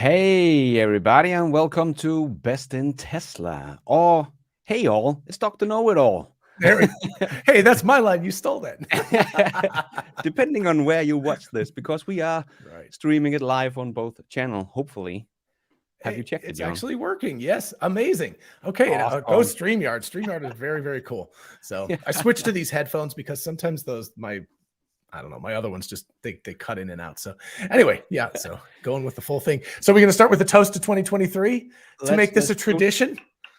Hey, everybody, and welcome to Best in Tesla. Or, hey, all, it's Dr. Know It All. Hey, that's my line. You stole that. Depending on where you watch this, because we are Right. streaming it live on both channels, hopefully. Have you checked it, It's John? actually working. Yes. Amazing. Okay. Go Awesome. StreamYard. StreamYard is very, very cool. So Yeah. I switched to these headphones because sometimes my other ones just they cut in and out. So anyway, yeah. So going with the full thing. So we're going to start with the toast to 2023 to make this a tradition.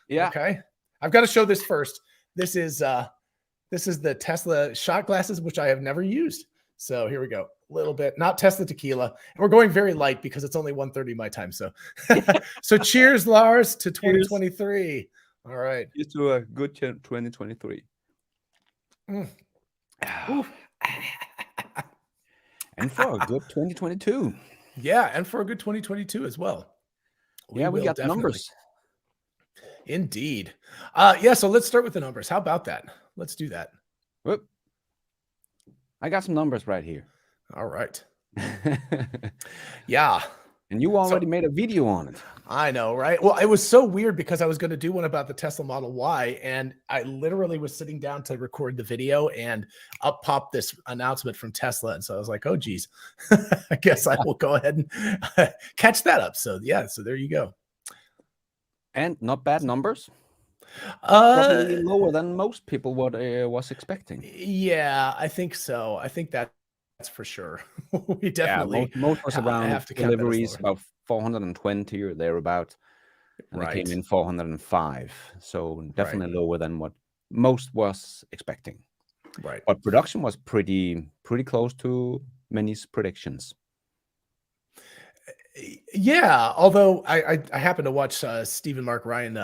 Yeah. Okay. I've got to show this first. This is the Tesla shot glasses, which I have never used. So here we go. A little bit, not Tesla tequila. And we're going very light because it's only 1:30 my time. So, so cheers, Lars, to 2023. All right. Here's to a good 2023. And for a good 2022. Yeah, and for a good 2022 as well. We got the numbers. Indeed. Yeah, so let's start with the numbers. How about that? Let's do that. Whoop. I got some numbers right here. All right. Yeah. And you already made a video on it. I know, right? Well, it was so weird because I was going to do one about the Tesla Model Y, and I literally was sitting down to record the video, and up popped this announcement from Tesla. And so I was like, oh, geez, I guess I will go ahead and catch that up. So, yeah, so there you go. And not bad numbers. Probably lower than most people was expecting. Yeah, I think so. I think that's for sure. We definitely most was around deliveries about 420 or thereabout, and they came in 405. So definitely lower than what most was expecting. Right. But production was pretty close to many predictions. Yeah, although I happened to watch Stephen Mark Ryan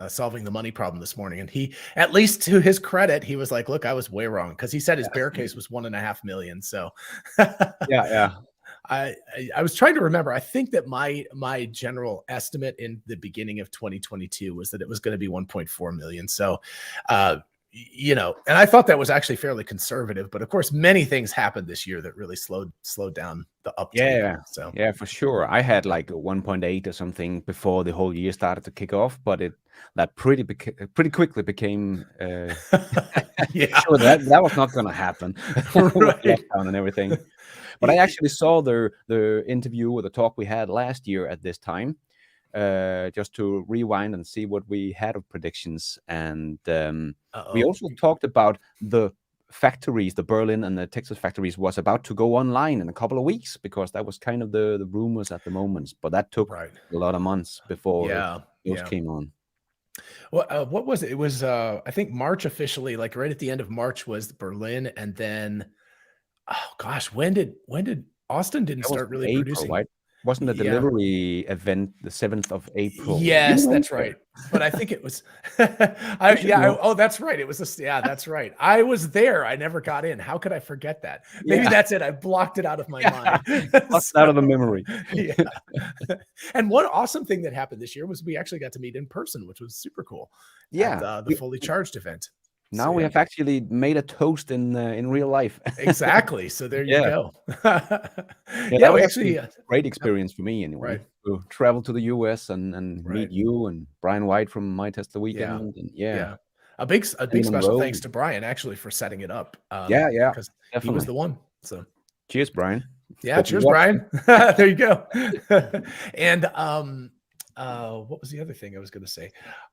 solving the money problem this morning, and he, at least to his credit, he was like, "Look, I was way wrong," because he said his bear case was 1.5 million. So, yeah. I was trying to remember. I think that my general estimate in the beginning of 2022 was that it was going to be 1.4 million. So, and I thought that was actually fairly conservative, but of course, many things happened this year that really slowed down the uptake. Yeah, so yeah, for sure. I had like 1.8 or something before the whole year started to kick off, but that pretty quickly became sure that was not going to happen. Lockdown and everything. But I actually saw the interview or the talk we had last year at this time. Just to rewind and see what we had of predictions. And we also talked about the factories, the Berlin and the Texas factories was about to go online in a couple of weeks, because that was kind of the rumors at the moment. But that took a lot of months before those came on. Well, what was it? It was, I think March officially, like right at the end of March was Berlin. And then, oh gosh, when did Austin didn't start really producing? Right? Wasn't the delivery event the 7th of April? Yes, that's right. But I think it was, oh, that's right. It was, that's right. I was there. I never got in. How could I forget that? Maybe that's it. I blocked it out of my mind. Out of the memory. Yeah. And one awesome thing that happened this year was we actually got to meet in person, which was super cool. Yeah. At, the Fully Charged event. Now we have actually made a toast in real life. Exactly. So there you go. That was actually a great experience for me anyway. Right. To travel to the US and meet you and Brian White from My Tesla Weekend. Yeah. And, a big special thanks to Brian actually for setting it up. Because he was the one. So cheers, Brian. Yeah, cheers, Brian. There you go. And what was the other thing I was going to say?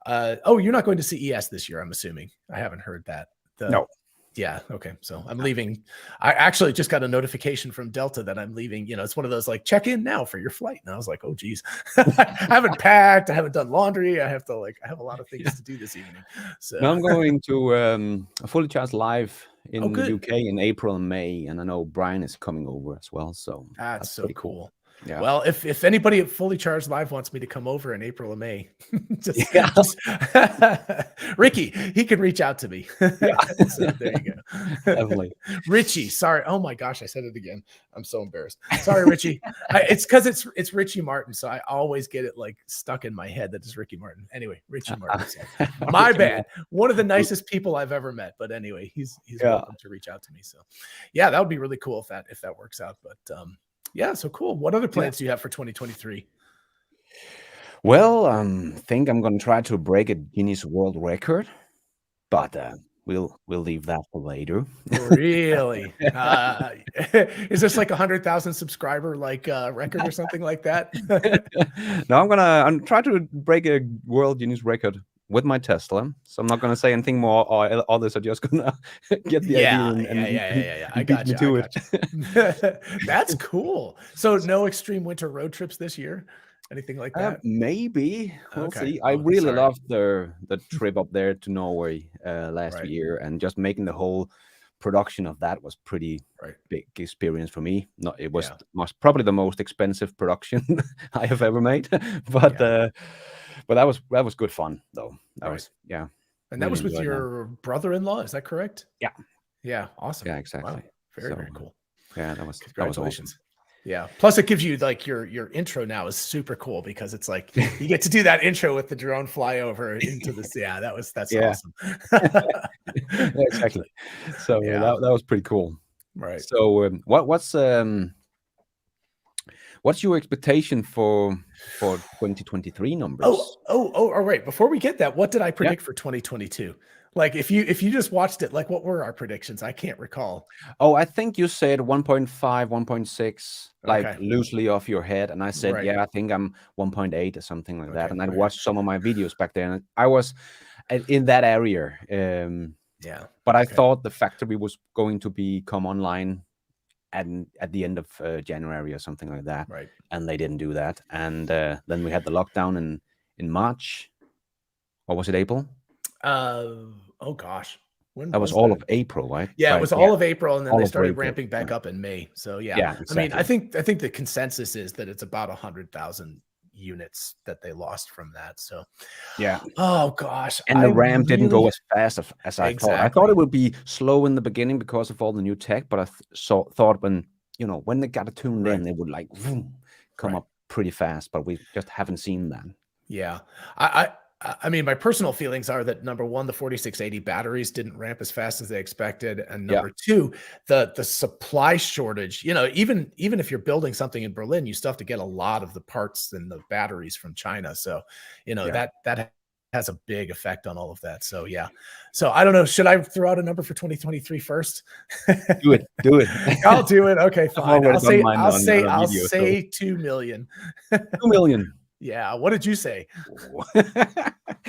Oh, you're not going to CES this year, I'm assuming. I haven't heard that. No. Yeah. Okay. So I'm leaving. I actually just got a notification from Delta that I'm leaving. It's one of those like, check in now for your flight. And I was like, oh, geez, I haven't packed. I haven't done laundry. I have a lot of things to do this evening. So now I'm going to a Fully Charged live in the UK in April and May. And I know Brian is coming over as well. So that's so cool. Yeah. Well, if anybody at Fully Charged Live wants me to come over in April or May, Ricky, he can reach out to me. So there you go. Definitely. Richie, sorry. Oh my gosh, I said it again. I'm so embarrassed. Sorry, Richie. It's because it's Richie Martin, so I always get it like stuck in my head that it's Ricky Martin. Anyway, Richie Martin. So. My bad. One of the nicest people I've ever met. But anyway, he's welcome to reach out to me. So yeah, that would be really cool if that works out. But yeah, so cool. What other plans do you have for 2023? Well, think I'm gonna try to break a Guinness World Record, but we'll leave that for later. Really? Is this like 100,000 subscriber like record or something like that? No, I'm try to break a world Guinness record with my Tesla. So I'm not gonna say anything more, or others are just gonna get the idea Yeah, yeah, yeah, yeah, yeah, yeah. I and beat got me you. I to it. got you. That's cool. So no extreme winter road trips this year? Anything like that? Maybe we'll Okay. see. I Oh, really sorry. loved the trip up there to Norway last Right, year, and just making the whole production of that was pretty right. big experience for me. Not it was Yeah, most probably the most expensive production I have ever made, yeah, but that was good fun though. That right. was yeah, And that really was with enjoyed that. your brother-in-law, is that correct? Yeah, Yeah, awesome. yeah, Wow. exactly. Very, So very cool. yeah, that was awesome. Congratulations. Yeah. Plus it gives you like your intro now is super cool because it's like you get to do that intro with the drone flyover into this. Yeah, that's Yeah, awesome. yeah, exactly. So Yeah, that was pretty cool. right. So what's your expectation for 2023 numbers? All right. Before we get that, what did I Yeah. predict for 2022? Like if you just watched it, like what were our predictions? I can't recall. Oh, I think you said 1.5, 1.6, like Okay. loosely off your head, and I said, Right. yeah, I think I'm 1.8 or something like that. Okay. And I Okay. watched some of my videos back then. And I was in that area, Yeah. but I Okay. thought the factory was going to come online at the end of January or something like that, Right. and they didn't do that. And then we had the lockdown in March. Or was it April? Oh gosh. When That was was all that? of April, right? Yeah, it Right. was Yeah, all of April, and then all they of started April. ramping Yeah, back up in May. So yeah, yeah, I mean, exactly. I think the consensus is that it's about 100,000 units that they lost from that. So, Yeah. oh gosh, And the I ramp didn't go really as fast as I thought. I thought exactly it would be slow in the beginning because of all the new tech, but I thought when when they got it tuned right, in, it would like vroom, come right. up pretty fast. But we just haven't seen that. Yeah. I I mean, my personal feelings are that number one, the 4680 batteries didn't ramp as fast as they expected, and Yeah, number two, the supply shortage. Even if you're building something in Berlin, you still have to get a lot of the parts and the batteries from China. So, yeah. that has a big effect on all of that. So yeah. So I don't know. Should I throw out a number for 2023 first? Do it, do it. I'll do it. Okay, I've fine. already done mine on a I'll video, so say 2 million. 2 million. Yeah. What did you say?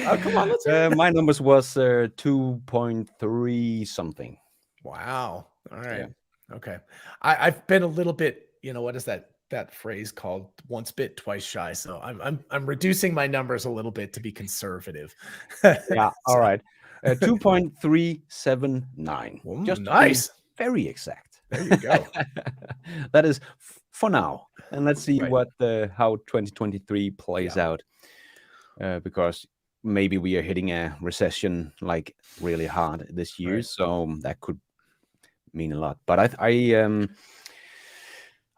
Oh, come on, let's hear it. My numbers was 2.3 something. Wow. All Yeah. right. Okay. I've been a little bit, what is that phrase called? Once bit, twice shy. So I'm reducing my numbers a little bit to be conservative. Yeah, all So, right. 2.379, just to be nice. very exact. There you go. That is for now. And let's see Right. what how 2023 plays Yeah. out. Because maybe we are hitting a recession like really hard this year, Right. so that could mean a lot. But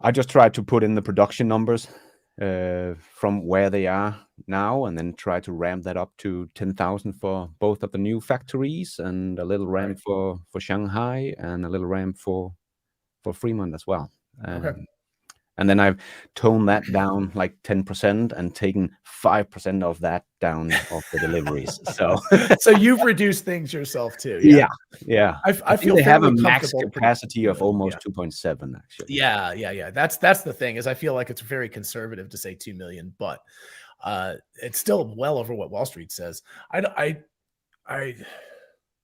I just tried to put in the production numbers from where they are now, and then try to ramp that up to 10,000 for both of the new factories, and a little Right. ramp for Shanghai, and a little ramp for Fremont as well. Okay. And then I've toned that down like 10% and taken 5% of that down of the deliveries. So So you've reduced things yourself too. Yeah. yeah, yeah. I I think feel they have a fairly max comfortable capacity of yeah. almost 2.7 actually. Yeah, yeah, yeah. That's the thing is I feel like it's very conservative to say 2 million, but it's still well over what Wall Street says. I d- I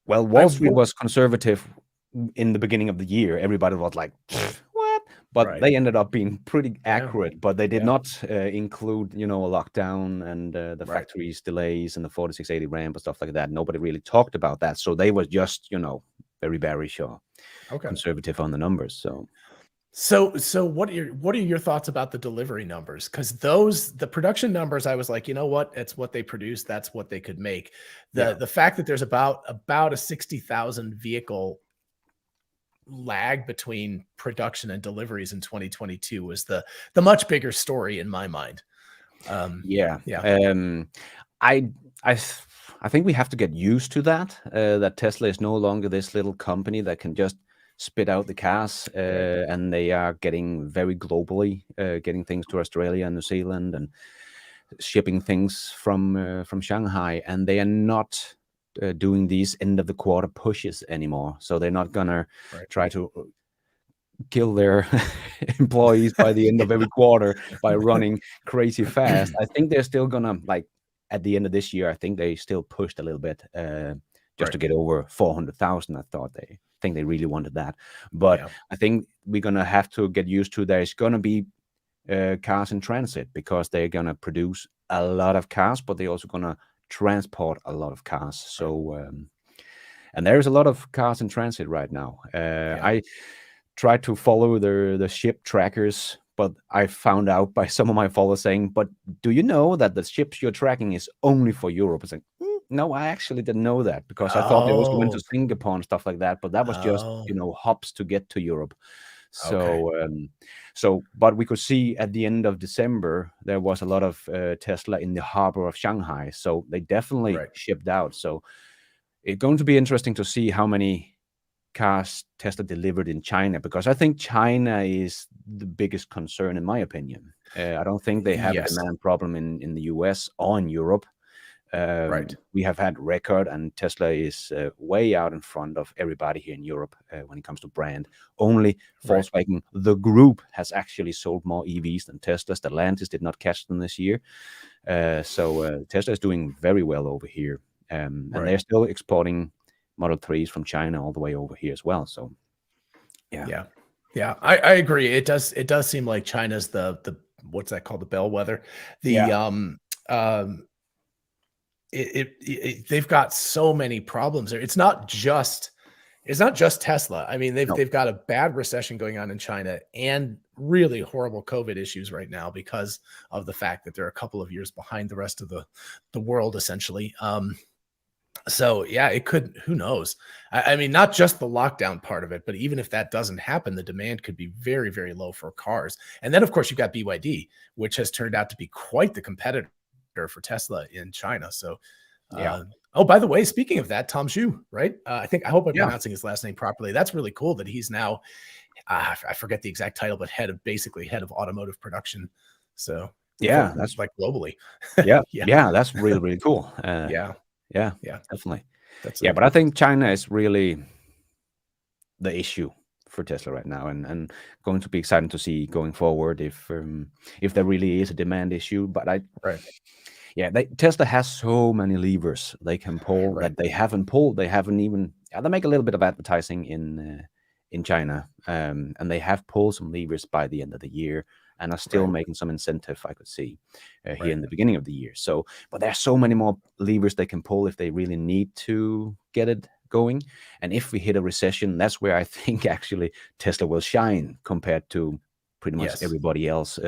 Well, I Wall Street wo was conservative in the beginning of the year. Everybody was like, "Pfft, what?" But right. they ended up being pretty Yeah. accurate. But they did Yeah. not include, a lockdown and the Right. factories delays and the 4680 ramp and stuff like that. Nobody really talked about that. So they was just, very bearish or Okay. conservative on the numbers. So So what are your thoughts about the delivery numbers? Because the production numbers, I was like, you know what? It's what they produce. That's what they could make. yeah, The fact that there's about a 60,000 vehicle lag between production and deliveries in 2022 was the much bigger story in my mind. yeah. Yeah. I I th- I think we have to get used to that. That Tesla is no longer this little company that can just spit out the cars, Right. and they are getting very globally, getting things to Australia and New Zealand, and shipping things from Shanghai, and they are not doing these end of the quarter pushes anymore. So they're not gonna Right. try to kill their employees by the end of every quarter by running crazy fast. I think they're still gonna, like, at the end of this year, I think they still pushed a little bit just to Right. get over 400,000. I think they really wanted that, but Yeah. I think we're gonna have to get used to there's gonna be cars in transit, because they're gonna produce a lot of cars, but they're also gonna transport a lot of cars. So and there's a lot of cars in transit right now. Yeah. I try to follow the ship trackers, but I found out by some of my followers saying, "But do you know that the ships you're tracking is only for Europe?" It's like, no, I actually didn't know that, because I thought they also went to Oh. Singapore and stuff like that. But that was just, Oh. hops to get to Europe. Okay. So, but we could see at the end of December there was a lot of Tesla in the harbor of Shanghai. So they definitely Right. shipped out. So it's going to be interesting to see how many cars Tesla delivered in China, because I think China is the biggest concern, in my opinion. I don't think they have a Yes. demand problem in the US or in Europe. Right. We have had record, and Tesla is way out in front of everybody here in Europe when it comes to brand. Only Right. Volkswagen, the group, has actually sold more EVs than Tesla. Stellantis did not catch them this year. So Tesla is doing very well over here. And Right. they're still exporting Model 3s from China all the way over here as well. So, yeah. Yeah. Yeah. I agree. It does seem like China's the what's that called? The bellwether. Yeah. The they've got so many problems there. It's not just Tesla. I mean, No. they've got a bad recession going on in China and really horrible COVID issues right now because of the fact that they're a couple of years behind the rest of the world, essentially. So yeah, it could, who knows? I mean, not just the lockdown part of it, but even if that doesn't happen, the demand could be very, very low for cars. And then of course you've got BYD, which has turned out to be quite the competitor for Tesla in China. So Yeah. oh, by the way, speaking of that, Tom Zhu, right? I hope I'm Yeah. pronouncing his last name properly. That's really cool that he's now, I forget the exact title, but head of automotive production. So Yeah. That's like globally. yeah. Yeah. Yeah. That's really, really cool. Yeah. Yeah. Yeah. Definitely. That's Yeah. But I think China is really the issue for Tesla right now, and going to be exciting to see going forward if there really is a demand issue. But right. yeah, Tesla has so many levers they can pull Right. that they haven't pulled. They haven't even. They make a little bit of advertising in China, and they have pulled some levers by the end of the year, and are still Right. making some incentive, I could see here Right. in the beginning of the year. So, but there's so many more levers they can pull if they really need to get it going. And if we hit a recession, that's where I think actually Tesla will shine compared to pretty much Yes. everybody else,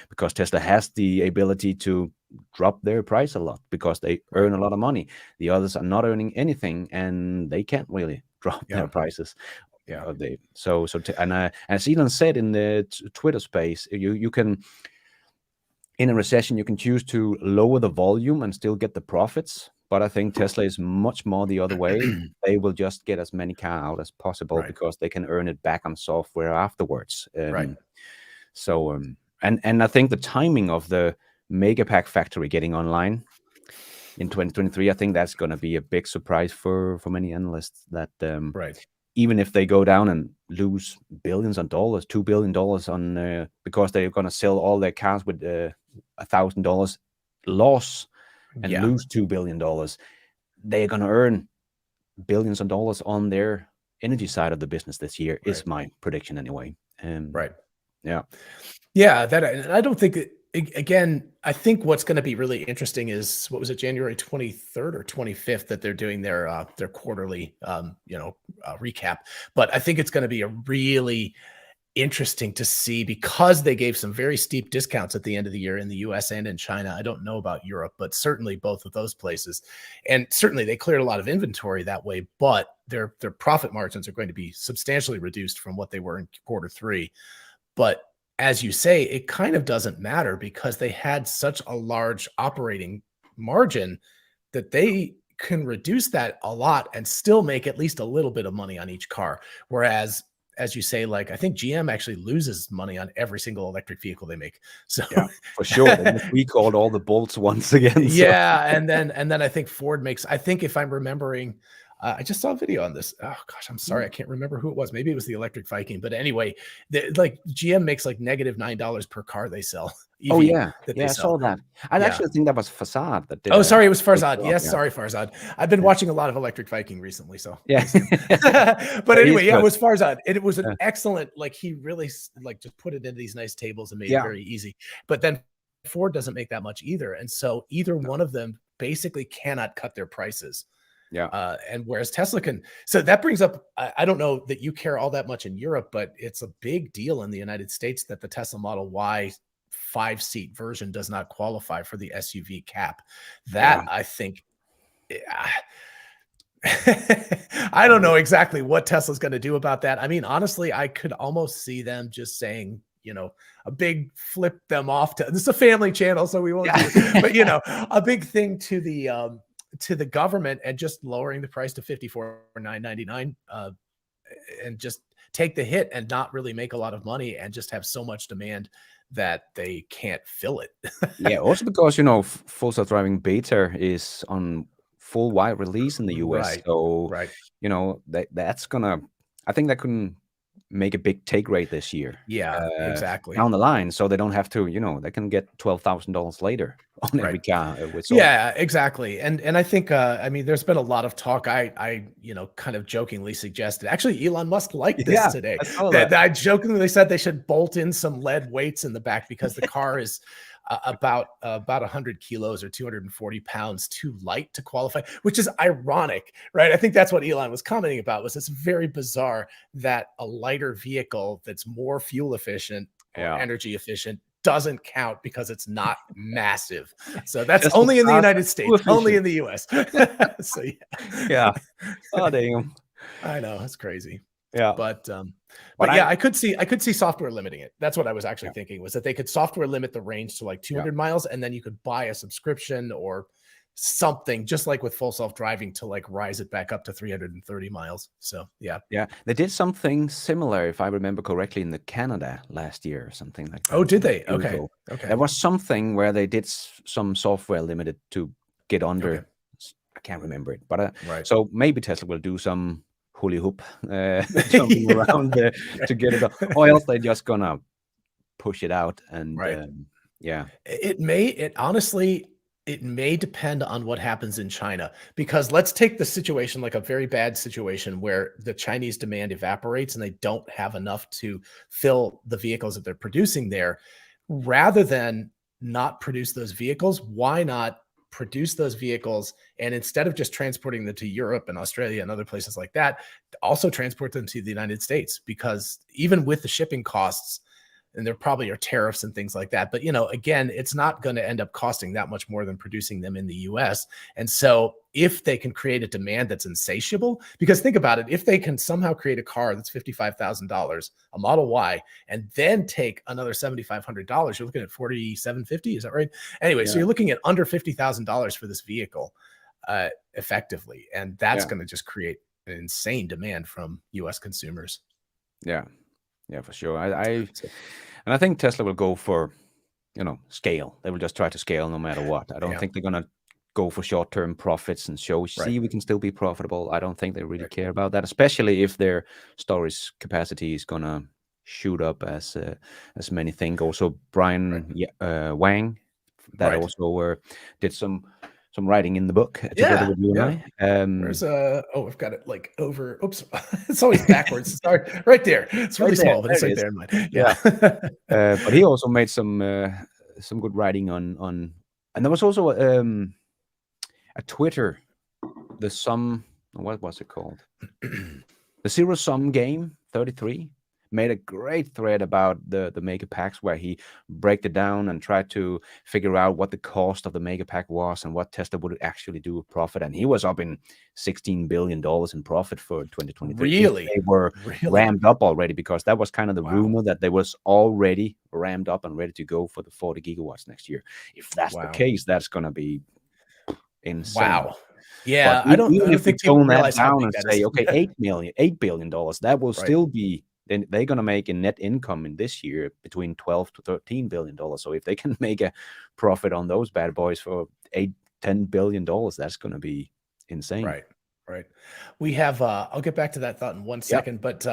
because Tesla has the ability to drop their price a lot because they earn a lot of money. The others are not earning anything, and they can't really drop Yeah. their prices. Yeah. And as Elon said in the Twitter space, you can, in a recession, you can choose to lower the volume and still get the profits. But I think Tesla is much more the other way. They will just get as many cars out as possible Right. because they can earn it back on software afterwards. Right. So, and I think the timing of the Megapack factory getting online in 2023, I think that's going to be a big surprise for many analysts. That Right. even if they go down and lose billions of dollars, $2 billion on because they're going to sell all their cars with $1,000 loss and Yeah. lose $2 billion, they're going to earn billions of dollars on their energy side of the business this year. Right. Is my prediction anyway. Right. Yeah. Yeah, that I don't think again, I think what's going to be really interesting is what was it, January 23rd or 25th that they're doing their quarterly recap. But I think it's going to be a really interesting to see because they gave some very steep discounts at the end of the year in the US and in China. I don't know about Europe, but certainly both of those places. And certainly they cleared a lot of inventory that way, but their profit margins are going to be substantially reduced from what they were in quarter three. But as you say, it kind of doesn't matter because they had such a large operating margin that they can reduce that a lot and still make at least a little bit of money on each car. Whereas as you say, like I think GM actually loses money on every single electric vehicle they make. So Yeah, for sure. They just recalled all the bolts once again. So. yeah, and then I think Ford makes. I think if I'm remembering, I just saw a video on this. Oh gosh, I'm sorry, I can't remember who it was. Maybe it was the electric Viking. But anyway, like GM makes like negative $9 per car they sell. EV Oh yeah, that yeah, they I sell. saw that. I Yeah. actually think that was Facade that did. Oh, sorry, it was great Farzad. job, Yes, yeah. sorry, Farzad. I've been watching a lot of Electric Viking recently, so Yeah. but He is anyway, yeah, it good. was Farzad. It was an Yeah. excellent, like he really like just put it into these nice tables and made it Yeah. very easy. But then Ford doesn't make that much either, and so either one of them basically cannot cut their prices. Yeah. And whereas Tesla can, so that brings up, I don't know that you care all that much in Europe, but it's a big deal in the United States that the Tesla Model Y 5-seat version does not qualify for the SUV cap. That I think, I don't know exactly what Tesla's going to do about that. I mean, honestly, I could almost see them just saying, you know, a big flip them off to, this is a family channel, so we won't do it, but you know, a big thing to the government and just lowering the price to $54,999 and just take the hit and not really make a lot of money and just have so much demand that they can't fill it. Yeah, also because, you know, Full Self-Driving Beta is on full wide release in the US. Right, So, right. you know, that's gonna, I think that can make a big take rate this year. Yeah, exactly. Down the line, so they don't have to, you know, they can get $12,000 later on every car. Yeah, exactly. And I think, I mean, there's been a lot of talk. I, you know, kind of jokingly suggested, actually, Elon Musk liked this today. I saw that. I jokingly said they should bolt in some lead weights in the back because the car is about 100 kilos or 240 pounds too light to qualify, which is ironic, right? I think that's what Elon was commenting about, was it's very bizarre that a lighter vehicle that's more fuel efficient or energy efficient doesn't count because it's not massive. So that's Just only in the United States, only in the US. So yeah. Oh, damn. I know, it's crazy. Yeah. But yeah, I could see software limiting it. That's what I was actually thinking, was that they could software limit the range to like 200 miles, and then you could buy a subscription or something, just like with Full Self-Driving, to like rise it back up to 330 miles. So yeah. They did something similar, if I remember correctly, in the Canada last year or something like that. Oh, did they? Okay. There was something where they did some software limited to get under. I can't remember it, but so maybe Tesla will do some hula hoop something around there to get it up, or else they're just gonna push it out. And it may depend on what happens in China, because let's take the situation, like a very bad situation where the Chinese demand evaporates and they don't have enough to fill the vehicles that they're producing there. Rather than not produce those vehicles, why not produce those vehicles, and instead of just transporting them to Europe and Australia and other places like that, also transport them to the United States? Because even with the shipping costs, and there probably are tariffs and things like that, but you know, again, it's not going to end up costing that much more than producing them in the US. And so if they can create a demand that's insatiable, because think about it, if they can somehow create a car that's $55,000, a Model Y, and then take another $7,500, you're looking at $4,750. Is that right? Anyway, so you're looking at under $50,000 for this vehicle effectively. And that's going to just create an insane demand from US consumers. Yeah, for sure. And I think Tesla will go for, you know, scale. They will just try to scale no matter what. I don't think they're gonna go for short-term profits and show, see, we can still be profitable. I don't think they really care about that, especially if their storage capacity is gonna shoot up as many think. Also, Brian Wang, that also did some writing in the book together with you and I. Where's I've got it like over. Oops, it's always backwards. Sorry, right there. It's really small, but it's right there in mine. Yeah. But he also made some good writing on, and there was also a Twitter, the sum. What was it called? The Zero Sum Game 33. Made a great thread about the mega packs, where he break it down and tried to figure out what the cost of the mega pack was and what Tesla would actually do with profit. And he was up in $16 billion in profit for 2023. Really? They were ramped up already, because that was kind of the rumor, that they was already ramped up and ready to go for the 40 gigawatts next year. If that's the case, that's going to be insane. Wow. Yeah, but I don't if think you tone people that down and say, okay, $8 $8 billion, that will still be then they're going to make a net income in this year between 12 to 13 billion dollars. So if they can make a profit on those bad boys for 8-10 billion dollars, that's going to be insane. Right. We have I'll get back to that thought in 1 Yep. second, but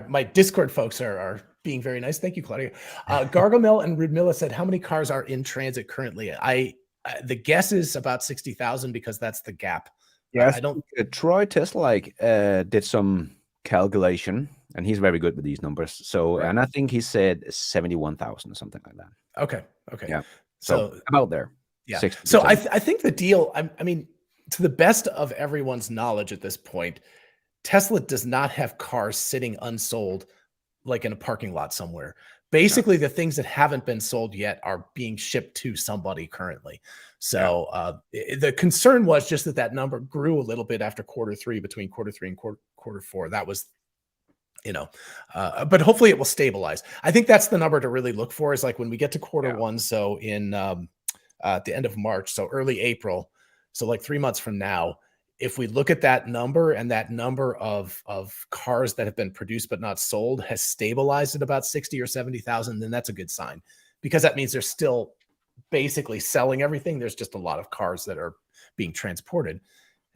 my Discord folks are being very nice. Thank you, Claudia. Gargamel and Rudmilla said, how many cars are in transit currently? The guess is about 60,000 because that's the gap. Yeah, I don't. Troy Tesla did some calculation, and he's very good with these numbers. So, and I think he said 71,000 or something like that. Okay. Yeah. So about there. Yeah. So I think the deal. I mean, to the best of everyone's knowledge at this point, Tesla does not have cars sitting unsold like in a parking lot somewhere. Basically, the things that haven't been sold yet are being shipped to somebody currently. So the concern was just that number grew a little bit after Q3, between Q3 and Q4. That was, but hopefully it will stabilize. I think that's the number to really look for, is like when we get to Q1. So in at the end of March, so early April, so like 3 months from now, if we look at that number and that number of cars that have been produced but not sold has stabilized at about 60 or 70,000, then that's a good sign, because that means they're still basically selling everything. There's just a lot of cars that are being transported.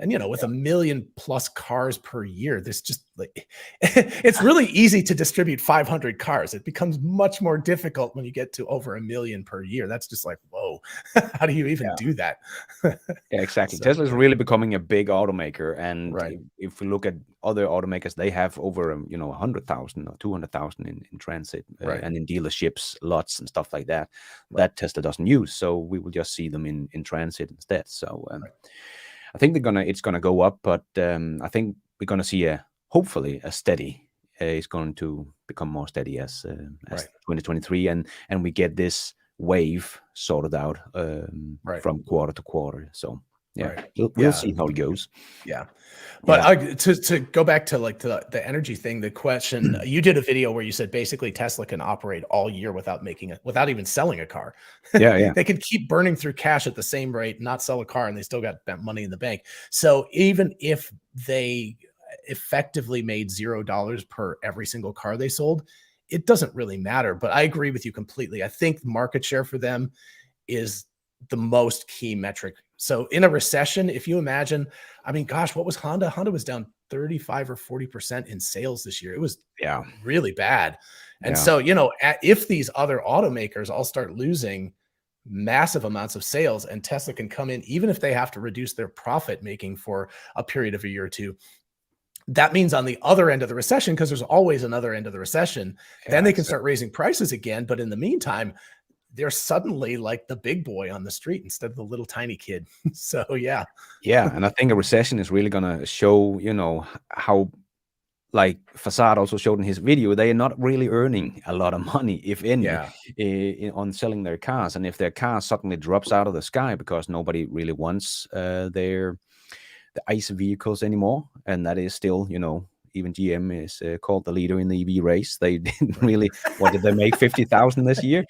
And, with 1 million plus cars per year, there's just like, it's really easy to distribute 500 cars. It becomes much more difficult when you get to over 1 million per year. That's just like, whoa, how do you even do that? Yeah, exactly. So, Tesla is really becoming a big automaker. And if we look at other automakers, they have over, 100,000 or 200,000 in transit and in dealerships, lots and stuff like that, that Tesla doesn't use. So we will just see them in transit instead. So, I think it's gonna go up, but I think we're gonna see hopefully a steady. It's going to become more steady as 2023, and we get this wave sorted out from quarter to quarter. So we'll see how it goes. Yeah. But to go back to like the energy thing, the question, you did a video where you said basically Tesla can operate all year without even selling a car. Yeah. They can keep burning through cash at the same rate, not sell a car, and they still got money in the bank. So even if they effectively made $0 per every single car they sold, it doesn't really matter. But I agree with you completely. I think market share for them is the most key metric. So in a recession, if you imagine, I mean, gosh, what was Honda? Honda was down 35 or 40% in sales this year. It was really bad. And so, if these other automakers all start losing massive amounts of sales, and Tesla can come in, even if they have to reduce their profit making for a period of a year or two, that means on the other end of the recession, because there's always another end of the recession, then they can start raising prices again. But in the meantime, they're suddenly like the big boy on the street instead of the little tiny kid. So, yeah. And I think a recession is really going to show, how, like Facade also showed in his video, they are not really earning a lot of money, if any, on selling their cars. And if their car suddenly drops out of the sky because nobody really wants the ICE vehicles anymore, and that is still, even GM is called the leader in the EV race. They didn't really, what did they make, 50,000 this year?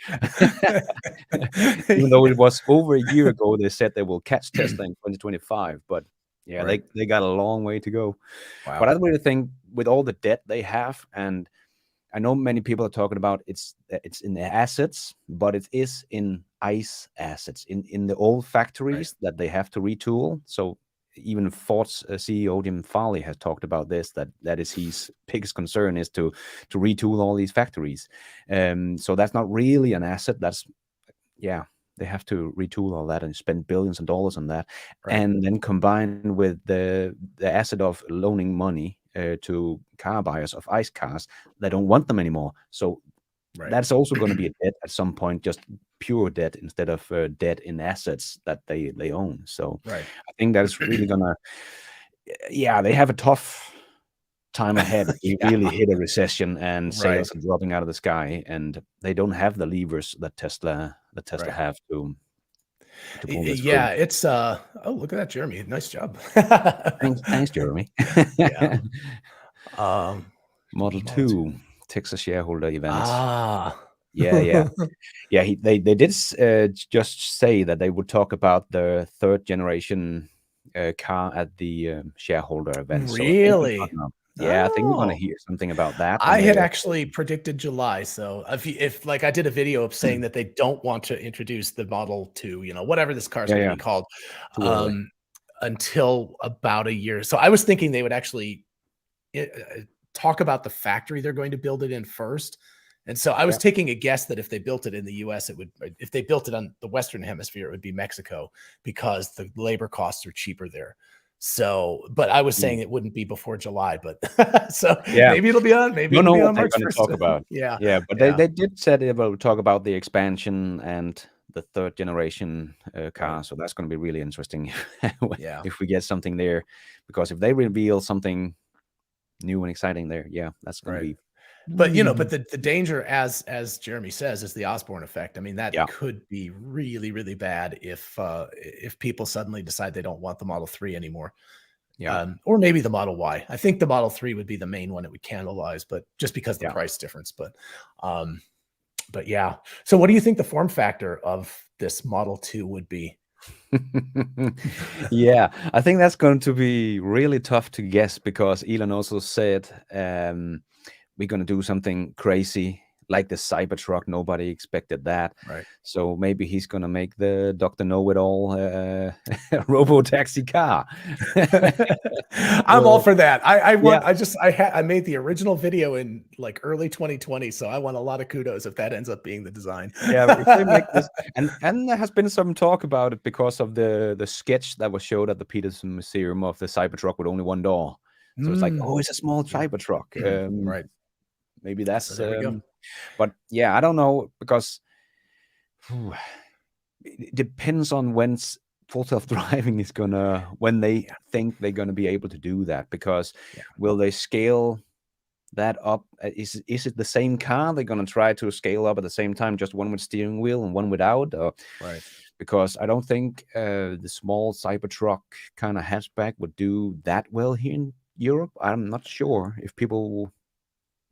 Even though it was over a year ago, they said they will catch Tesla in 2025. But they got a long way to go. Wow. But I really think with all the debt they have, and I know many people are talking about it's in the assets, but it is in ICE assets, in the old factories that they have to retool. So even Ford's CEO Jim Farley has talked about this, that is his biggest concern, is to retool all these factories. So that's not really an asset. That's they have to retool all that and spend billions of dollars on that, and then combined with the asset of loaning money to car buyers of ICE cars, they don't want them anymore. So that's also going to be a debt at some point, just pure debt instead of debt in assets that they own. So I think that's really gonna, they have a tough time ahead. You really hit a recession and sales are dropping out of the sky, and they don't have the levers that Tesla have to pull this through. It's oh, look at that, Jeremy, nice job. Thanks, Jeremy. Model 2 Texas shareholder events. They did just say that they would talk about the third generation car at the shareholder event. Really? Yeah, I think we're gonna Oh, hear something about that I when had they're actually predicted July. So if like I did a video of saying that they don't want to introduce the Model 2, whatever this car is yeah, going to yeah, be called, too early. um, until about a year. So I was thinking they would actually talk about the factory they're going to build it in first. And so I was Yeah. taking a guess that if they built it in the US, if they built it on the Western hemisphere, it would be Mexico because the labor costs are cheaper there. So, but I was saying Mm. it wouldn't be before July, but so Yeah. maybe Don't it'll know be what on they're March gonna 1st. talk about. Yeah. Yeah, but they Yeah. they did say they will talk about the expansion and the 3rd generation, Right. car, so that's gonna be really interesting Yeah. if we get something there, because if they reveal something new and exciting there, yeah, that's gonna Right. be But, really, but the danger, as Jeremy says, is the Osborne effect. I mean, that yeah, could be really, really bad if people suddenly decide they don't want the Model 3 anymore. yeah, Or maybe the Model Y. I think the Model 3 would be the main one it would cannibalize, but just because of the yeah. price difference. Um, but yeah. So what do you think the form factor of this Model 2 would be? Yeah, I think that's going to be really tough to guess because Elon also said, we're gonna do something crazy like the Cybertruck. Nobody expected that. Right. So maybe he's gonna make the Dr. Know-It-All robo taxi car. I'm all Well, for that. yeah, I made the original video in like early 2020, so I want a lot of kudos if that ends up being the design. yeah. If they make this, and there has been some talk about it because of the sketch that was showed at the Peterson Museum of the Cybertruck with only one door. So it's like, Mm, oh, it's a small yeah. Cybertruck. Right. Maybe So that's. there we go. But yeah, I don't know because phew, it depends on full self-driving is gonna when they Yeah. think they're gonna be able to do that. Because Yeah. will they scale that up? Is it the same car they're gonna try to scale up at the same time, just one with steering wheel and one without? Or Right. because I don't think the small Cybertruck kind of hatchback would do that well here in Europe. I'm not sure if people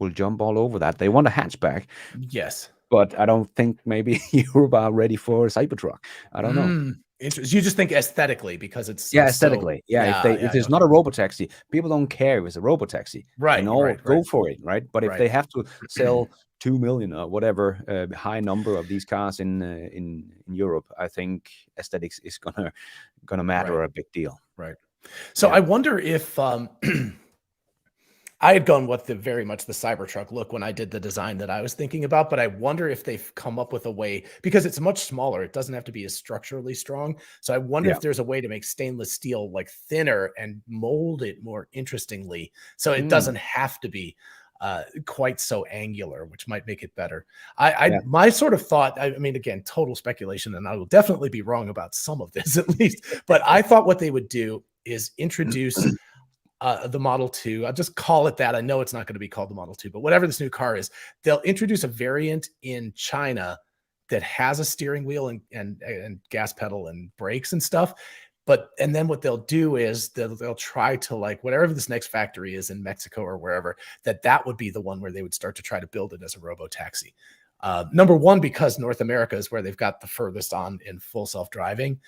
will jump all over that. They want a hatchback, Yes. but I don't think maybe Europe are ready for a Cybertruck. I don't know. Interesting. You just think aesthetically because Yeah, it's so aesthetically. Yeah, yeah, if yeah, it's not okay. a robotaxi, people don't care if it's a robotaxi. Then Right, all right, right, go for it, right? But if right. they have to sell 2 million or whatever high number of these cars in Europe, I think aesthetics is gonna Right, matter a big deal. right. So Yeah, I wonder if I had gone with the very much the Cybertruck look when I did the design that I was thinking about, but I wonder if they've come up with a way because it's much smaller. It doesn't have to be as structurally strong. So I wonder yeah. if there's a way to make stainless steel like thinner and mold it more interestingly, so it Mm, doesn't have to be quite so angular, which might make it better. yeah, My sort of thought. I mean, again, total speculation, and I will definitely be wrong about some of this at least. But I thought what they would do is introduce the Model 2. I'll just call it that. I know it's not going to be called the Model 2, but whatever this new car is, they'll introduce a variant in China that has a steering wheel and gas pedal and brakes and stuff. And then what they'll do is they'll try to like whatever this next factory is in Mexico or wherever, that would be the one where they would start to try to build it as a robo taxi. Number one, because North America is where they've got the furthest on in full self-driving.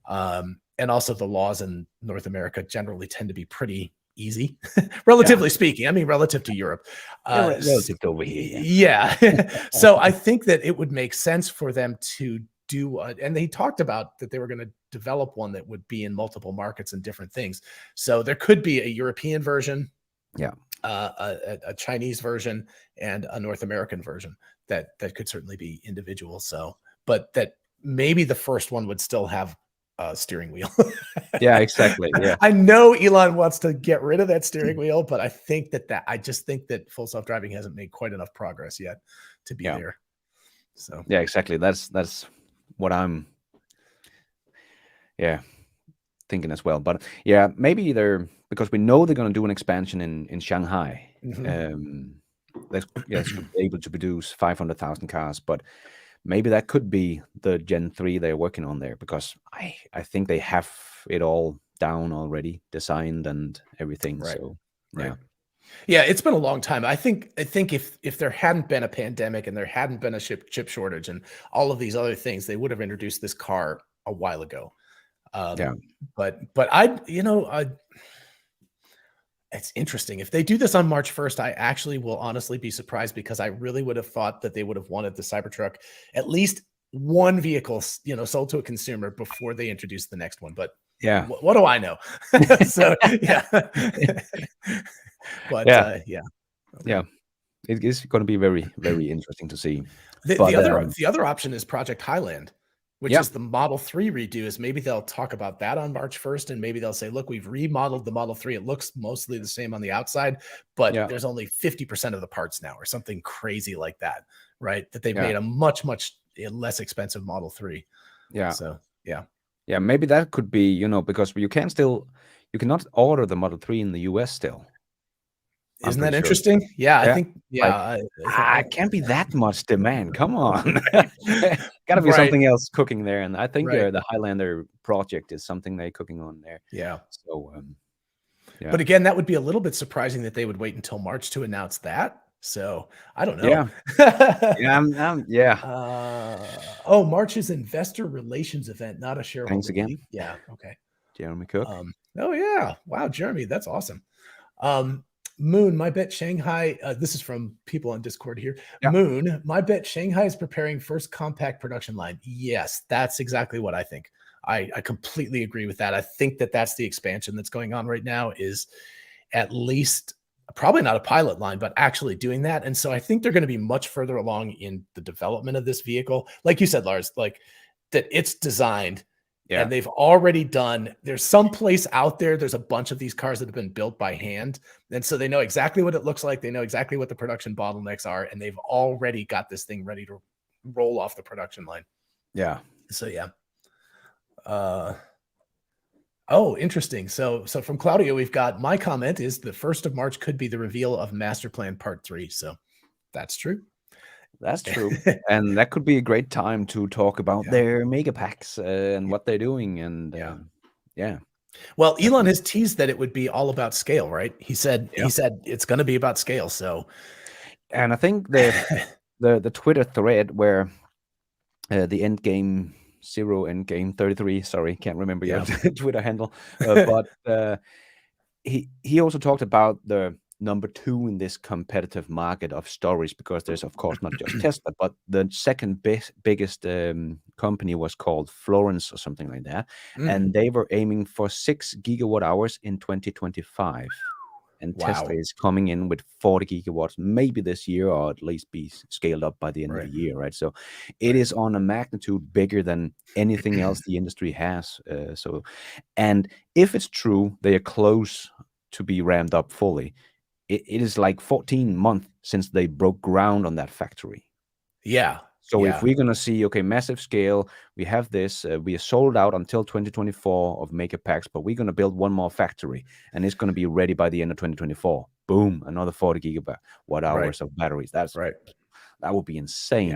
And also the laws in North America generally tend to be pretty easy, yeah. relatively speaking. I mean, relative to Europe. Yeah, S relative to over here, yeah. Yeah. So I think that it would make sense for them to do and they talked about that they were gonna develop one that would be in multiple markets and different things. So there could be a European version, Yeah. a Chinese version, and a North American version that could certainly be individual. So, but that maybe the first one would still have a steering wheel. Yeah, exactly, yeah. I know Elon wants to get rid of that steering wheel, but I just think that full self-driving hasn't made quite enough progress yet to be Yeah. there. So Yeah, exactly. That's what I'm, yeah, thinking as well. But yeah, maybe they're because we know they're gonna do an expansion in Shanghai. mhm. Um, that's gonna be able to produce 500,000 cars, but maybe that could be the Gen 3 they're working on there because I think they have it all down already, designed and everything. Right, So right. yeah, Yeah, it's been a long time. I think if there hadn't been a pandemic and there hadn't been a chip shortage and all of these other things, they would have introduced this car a while ago. yeah, But I It's interesting. If they do this on March 1st, I actually will honestly be surprised, because I really would have thought that they would have wanted the Cybertruck at least one vehicle, sold to a consumer before they introduce the next one. But Yeah. what do I know? So yeah, but Yeah. yeah, okay. Yeah. It is going to be very, very interesting to see. The other option is Project Highland, which Yeah. is the Model 3 redo. Is maybe they'll talk about that on March 1st, and maybe they'll say, look, we've remodeled the Model 3. It looks mostly the same on the outside, but Yeah. there's only 50% of the parts now, or something crazy like that, right? That they've Yeah. made a much, much less expensive Model 3. Yeah. So yeah. Yeah, maybe that could be, because you cannot order the Model 3 in the US still. Isn't that interesting? Yeah, I Yeah. think, Like, I can't be that much demand. Come on. Gotta be Right. something else cooking there. And I think Right. the Highlander project is something they're cooking on there. Yeah. So, yeah. But again, that would be a little bit surprising that they would wait until March to announce that. So I don't know. Yeah. Yeah. Oh, March is investor relations event, not a shareholder Thanks again. meeting. Yeah. Okay. Jeremy Cook. Oh yeah. Wow, Jeremy, that's awesome. Moon, my bet Shanghai, this is from people on Discord here. Yeah. Moon, my bet Shanghai is preparing first compact production line. Yes, that's exactly what I think. I completely agree with that. I think that that's the expansion that's going on right now, is at least probably not a pilot line, but actually doing that. And so I think they're going to be much further along in the development of this vehicle. Like you said, Lars, like that it's designed. Yeah. And they've already done, there's some place out there, there's a bunch of these cars that have been built by hand. And so they know exactly what it looks like. They know exactly what the production bottlenecks are. And they've already got this thing ready to roll off the production line. Yeah. So, yeah. Oh, interesting. So from Claudio, we've got, my comment is the 1st of March could be the reveal of Master Plan Part 3. So that's true. That's true. And that could be a great time to talk about their mega packs and what they're doing. And yeah. Well, Elon has teased that it would be all about scale, right? He said it's going to be about scale. So, and I think the Twitter thread where the end game 0 and game 33, sorry, can't remember your Twitter handle, but he also talked about the number 2 in this competitive market of storage, because there's of course not just Tesla, but the second biggest company was called Florence or something like that, and they were aiming for 6 gigawatt hours in 2025. And Tesla is coming in with 40 gigawatts, maybe this year, or at least be scaled up by the end of the year, right? So it is on a magnitude bigger than anything else the industry has. And if it's true, they are close to be ramped up fully. It is like 14 months since they broke ground on that factory. Yeah. So if we're going to see, massive scale, we have this, we are sold out until 2024 of maker packs, but we're going to build one more factory and it's going to be ready by the end of 2024. Boom, another 40 gigawatt hours of batteries. That's right. That would be insane.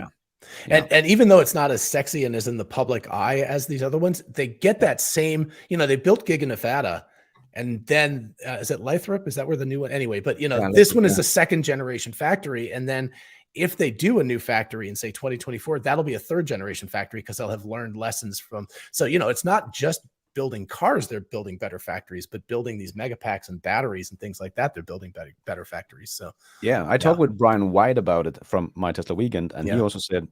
Yeah. And even though it's not as sexy and is in the public eye as these other ones, they get that same, they built Giga Nevada. And then is it Lathrop? Is that where the new one? Anyway, but this one is a 2nd generation factory. And then if they do a new factory in say 2024, that'll be a 3rd generation factory, because they'll have learned lessons from. So, it's not just building cars, they're building better factories, but building these mega packs and batteries and things like that, they're building better factories. So I talked with Brian White about it from My Tesla Weekend, and he also said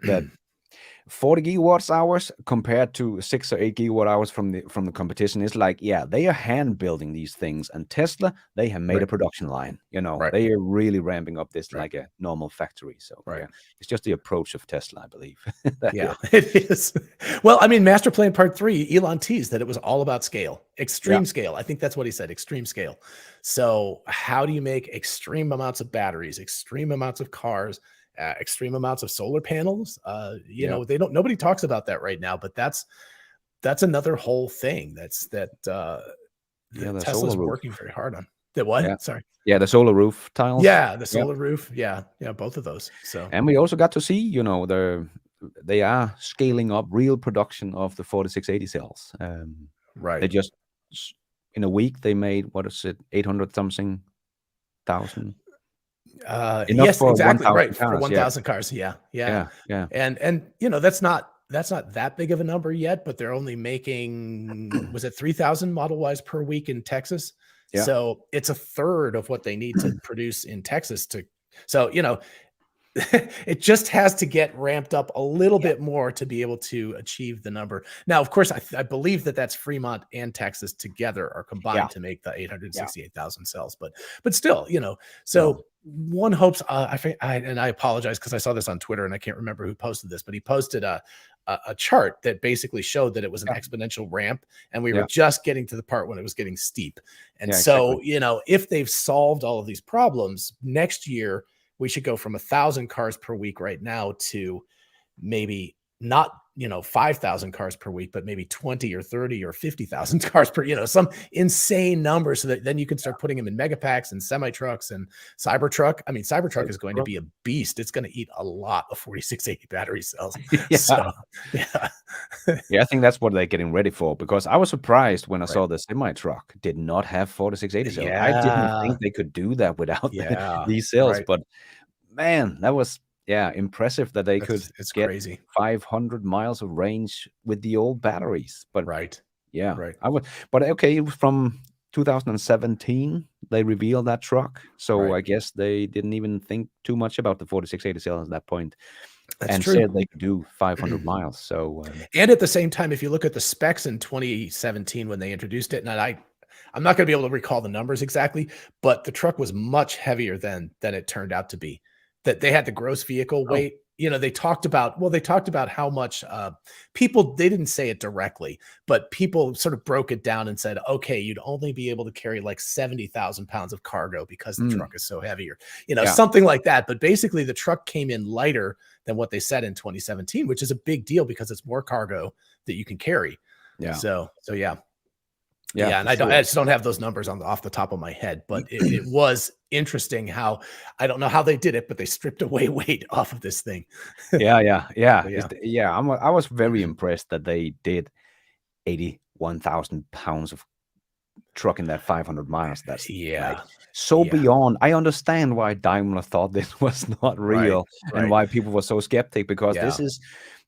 that 40 gigawatt hours compared to 6 or 8 gigawatt hours from the competition is like, they are hand building these things, and Tesla, they have made a production line. They are really ramping up this like a normal factory. So it's just the approach of Tesla, I believe. It is. Well, I mean, Master Plan Part 3, Elon teased that it was all about scale, extreme scale. I think that's what he said, extreme scale. So how do you make extreme amounts of batteries, extreme amounts of cars, extreme amounts of solar panels? Nobody talks about that right now, but that's another whole thing Tesla's working very hard on. The what? Sorry. Yeah, the solar roof tiles. Yeah, the solar roof. Yeah, both of those. So, and we also got to see, they are scaling up real production of the 4680 cells. They just in a week they made, what is it, 800 something thousand. Yes, exactly. Right. Cars, for 1,000 cars. Yeah. And that's not that big of a number yet, but they're only making, was it 3,000 Model Ys per week in Texas? Yeah. So it's a third of what they need to produce in Texas so, it just has to get ramped up a little Yeah. bit more to be able to achieve the number. Now, of course, I believe that that's Fremont and Texas together are Yeah. combined to make the Yeah. 868,000 cells, but still, No. so one hopes, and I apologize because I saw this on Twitter and I can't remember who posted this, but he posted a chart that basically showed that it was an Yeah. exponential ramp and we were Yeah. just getting to the part when it was getting steep. And Yeah, exactly. so, if they've solved all of these problems next year, we should go from 1,000 cars per week right now to maybe not 5,000 cars per week, but maybe 20 or 30 or 50,000 cars per, some insane number, so that then you can start putting them in megapacks and semi trucks and Cybertruck. I mean, Cybertruck is going to be a beast. It's going to eat a lot of 4680 battery cells. Yeah. So yeah. Yeah, I think that's what they're getting ready for, because I was surprised when I Right. saw the semi truck did not have 4680 cells. I didn't Yeah. think they could do that without Yeah. these cells, Right. but man, that was impressive that they could It's get crazy. 500 miles of range with the old batteries. But Right. yeah, Right. but okay, from 2017 they revealed that truck, so Right. I guess they didn't even think too much about the 4680 cells at that point, That's and true. said they could do 500 miles. So And at the same time, if you look at the specs in 2017 when they introduced it, and I'm not going to be able to recall the numbers exactly, but the truck was much heavier than it turned out to be. That they had the gross vehicle oh, weight. They talked about how much people, they didn't say it directly, but people sort of broke it down and said, okay, you'd only be able to carry like 70,000 pounds of cargo because the mm, truck is so heavier, yeah, something like that. But basically, the truck came in lighter than what they said in 2017, which is a big deal because it's more cargo that you can carry. yeah, So yeah. yeah, Yeah, for and I sure. just don't have those numbers off the top of my head, but it was interesting how, I don't know how they did it, but they stripped away weight off of this thing. Yeah, yeah, So yeah. yeah. I was very impressed that they did 81,000 pounds of truck in that 500 miles. That's like Yeah. so Yeah. beyond. I understand why Daimler thought this was not Right. real and Right. why people were so skeptic, because Yeah. this is.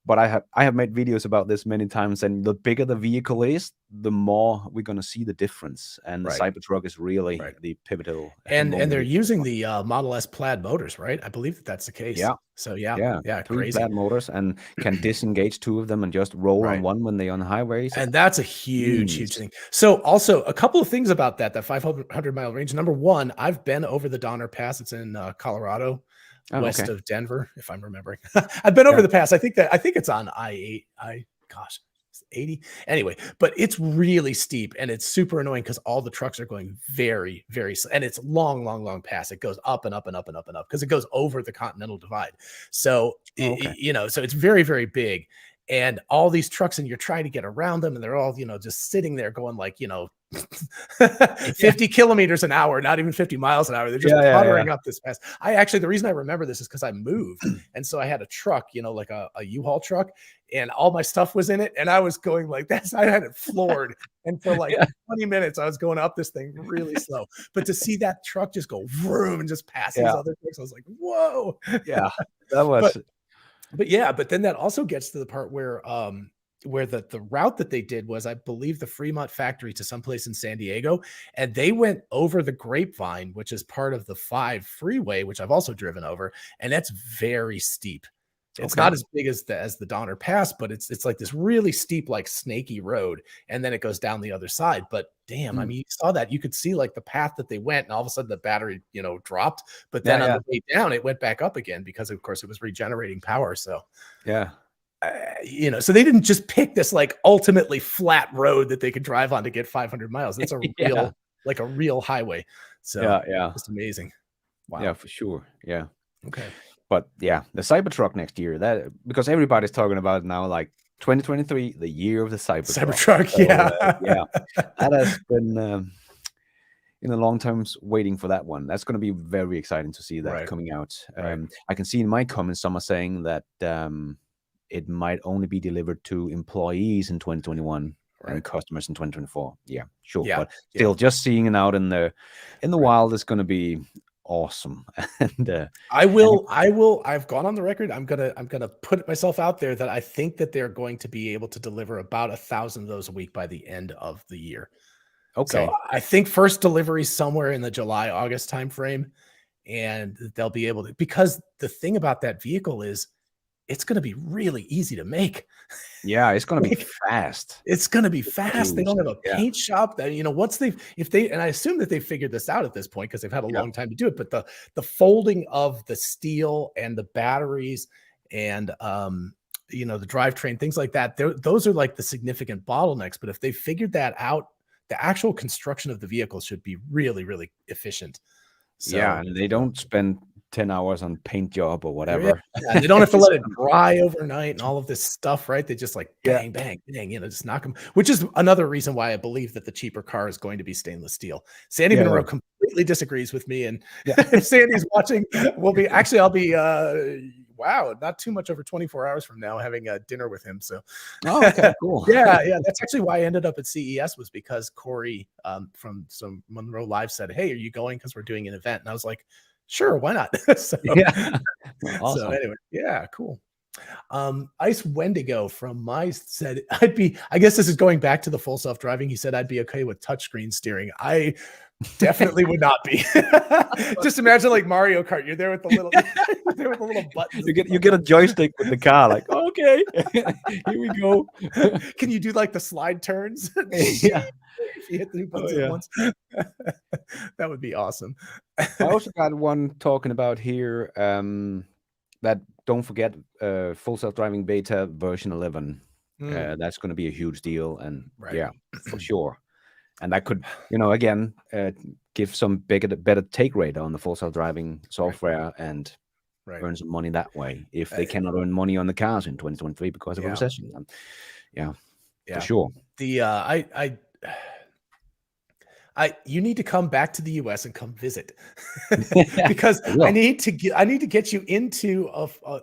But I have made videos about this many times, and the bigger the vehicle is, the more we're gonna see the difference. And the Right. Cybertruck is really Right. the pivotal And they're moment. using the Model S plaid motors, right? I believe that that's the case. Yeah. So yeah. Yeah, Yeah, 3 crazy. plaid motors, and can disengage 2 of them and just roll on Right. one when they're on highways. And that's a huge, huge Genius. thing. So also a couple of things about that 500-mile range. Number one, I've been over the Donner Pass. It's in Colorado, Oh, west okay. of Denver, if I'm remembering. I've been over Yeah. the pass. I think it's on I-8. Gosh, 80. Anyway, but it's really steep and it's super annoying because all the trucks are going very, very and it's long, long, long pass. It goes up and up and up and up and up because it goes over the Continental Divide. So Oh, okay. so it's very, very big. And all these trucks, and you're trying to get around them, and they're all, just sitting there going like, Yeah. 50 kilometers an hour, not even 50 miles an hour. They're just Yeah, yeah, puttering up this pass. The reason I remember this is because I moved. And so I had a truck, like a U-Haul truck, and all my stuff was in it. And I was going like this. I had it floored. And for like yeah. 20 minutes, I was going up this thing really slow. But to see that truck just go vroom and just pass these Yeah, other trucks, I was like, whoa. yeah. That But was but then that also gets to the part where the route that they did was, I believe, the Fremont factory to someplace in San Diego, and they went over the Grapevine, which is part of the 5 freeway, which I've also driven over, and that's very steep. It's okay. not as big as the Donner Pass, but it's like this really steep, like snaky road, and then it goes down the other side. But damn, I Mm. mean, you saw that. You could see like the path that they went, and all of a sudden the battery, dropped. But Yeah, then on yeah, the way down, it went back up again because, of course, it was regenerating power. So yeah. so they didn't just pick this like ultimately flat road that they could drive on to get 500 miles. That's a Yeah, real highway. So yeah, yeah, just amazing. yeah, Wow. for sure. Yeah. Okay. But yeah, the Cybertruck next year, that because everybody's talking about it now, like 2023, the year of the Cybertruck. Cybertruck. So Yeah. yeah, that has been in the long terms waiting for that one. That's going to be very exciting to see that Right. coming out. Right. I can see in my comments some are saying that it might only be delivered to employees in 2021 Right. and customers in 2024. Yeah, sure. Yeah. But Yeah. still, just seeing it out in the Right. wild is going to be awesome. And I've gone on the record. I'm gonna put myself out there that I think that they're going to be able to deliver about 1,000 of those a week by the end of the year. Okay. So I think first delivery somewhere in the July, August timeframe, and they'll be able to, because the thing about that vehicle is it's going to be really easy to make. Yeah, it's gonna be Like, fast it's going to be to fast. They produce. don't have a Yeah, paint shop that, once if they, and I assume that they figured this out at this point because they've had a yeah, long time to do it, but the folding of the steel and the batteries and, the drivetrain, things like that, those are like the significant bottlenecks. But if they figured that out, the actual construction of the vehicle should be really, really efficient. yeah, So, and they don't spend 10 hours on paint job or yeah, whatever. and they don't have to It's let it gonna dry overnight and all of this stuff, right? They just like yeah, bang, bang, bang, just knock them, which is another reason why I believe that the cheaper car is going to be stainless steel. Sandy yeah, Monroe yeah, completely disagrees with me. And yeah. if Sandy's watching, I'll be, wow, not too much over 24 hours from now having a dinner with him. So, Oh, okay, cool. yeah, that's actually why I ended up at CES, was because Corey from some Monroe Live said, "Hey, are you going? Because we're doing an event." And I was like, "Sure, why not?" So, Yeah. so Awesome. anyway, yeah, cool. Ice Wendigo from my said, I guess this is going back to the full self-driving. He said I'd be okay with touchscreen steering. I definitely would not be. Just imagine like Mario Kart. You're there with the little, you're there with the little buttons. You get a joystick with the car, like, "Okay, here we go." Can you do like the slide turns? Yeah. If you hit the two Oh, buttons at yeah. once. That would be awesome. I also got one talking about here, that don't forget, full self-driving beta version 11. Mm, That's gonna be a huge deal, and right. yeah, for sure. And that could, again, give some better take rate on the full self-driving Right. software and Right. earn some money that way if Uh, they cannot earn money on the cars in 2023 because of a yeah. recession. Yeah, for Yeah. sure. The you need to come back to the US and come visit because I will. I need to get you into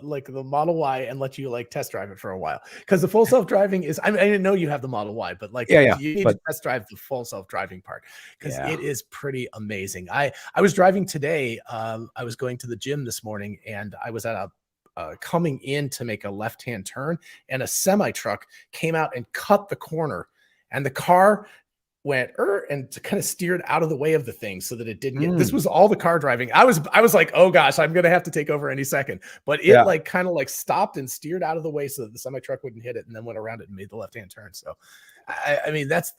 like the Model Y and let you like test drive it for a while. Because the full self-driving is, I mean, I didn't know you have the Model Y, but like Yeah, you need to but test drive the full self-driving part because yeah. it is pretty amazing. I was driving today. I was going to the gym this morning and I was at a coming in to make a left-hand turn, and a semi truck came out and cut the corner, and the car went and kind of steered out of the way of the thing so that it didn't get, this Mm, was all the car driving. I was like, oh gosh, I'm gonna have to take over any second. But it yeah, like kind of like stopped and steered out of the way so that the semi truck wouldn't hit it, and then went around it and made the left hand turn. So I mean that's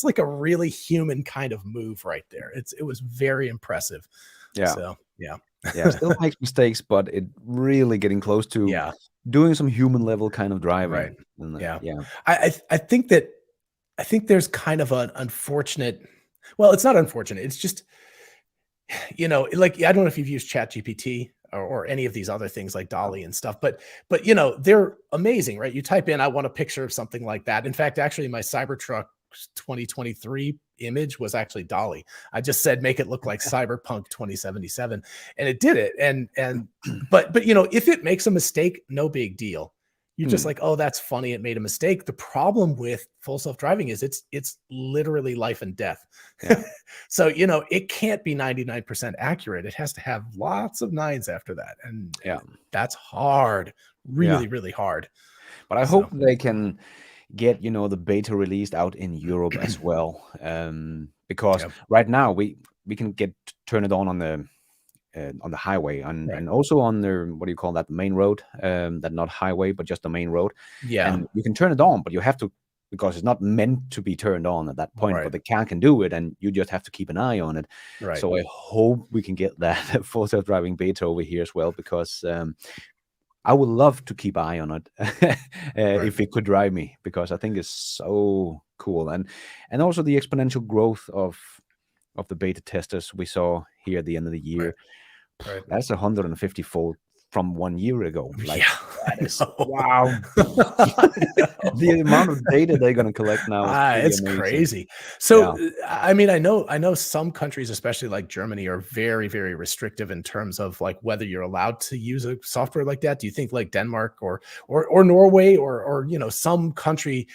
like a really human kind of move right there. It was very impressive. yeah, So yeah. yeah. Still makes mistakes, but it really getting close to Yeah. doing some human level kind of Right. driving. And Yeah. yeah. I think that I think there's kind of an unfortunate, well, it's not unfortunate. It's just, like, I don't know if you've used Chat GPT or any of these other things like Dolly and stuff, but they're amazing, right? You type in, I want a picture of something like that. In fact, actually my Cybertruck 2023 image was actually Dolly. I just said, make it look like Cyberpunk 2077, and it did it. And but if it makes a mistake, no big deal. You're just Hmm. like, oh, that's funny. It made a mistake. The problem with full self-driving is it's literally life and death. Yeah. So, it can't be 99% accurate. It has to have lots of nines after that. And Yeah. that's hard, Yeah. really, really hard. But I So, hope they can get, the beta released out in Europe as well. Because yeah, right now we can turn it on the highway right. and also on the, what do you call that, main road, that not highway but just the main road, Yeah, and you can turn it on, but you have to, because it's not meant to be turned on at that point, right, but the car can do it and you just have to keep an eye on it. right, So I hope we can get that full self-driving beta over here as well, because I would love to keep eye on it right. if it could drive me, because I think it's so cool. And also the exponential growth of the beta testers we saw here at the end of the Right, year. right. That's 150-fold from 1 year ago. Like, Yeah, I that is, know. wow. I know. The amount of data they're gonna collect now is pretty It's amazing. crazy. Yeah. So, I mean, I know some countries, especially like Germany, are very, very restrictive in terms of like whether you're allowed to use a software like that. Do you think like Denmark or Norway or some country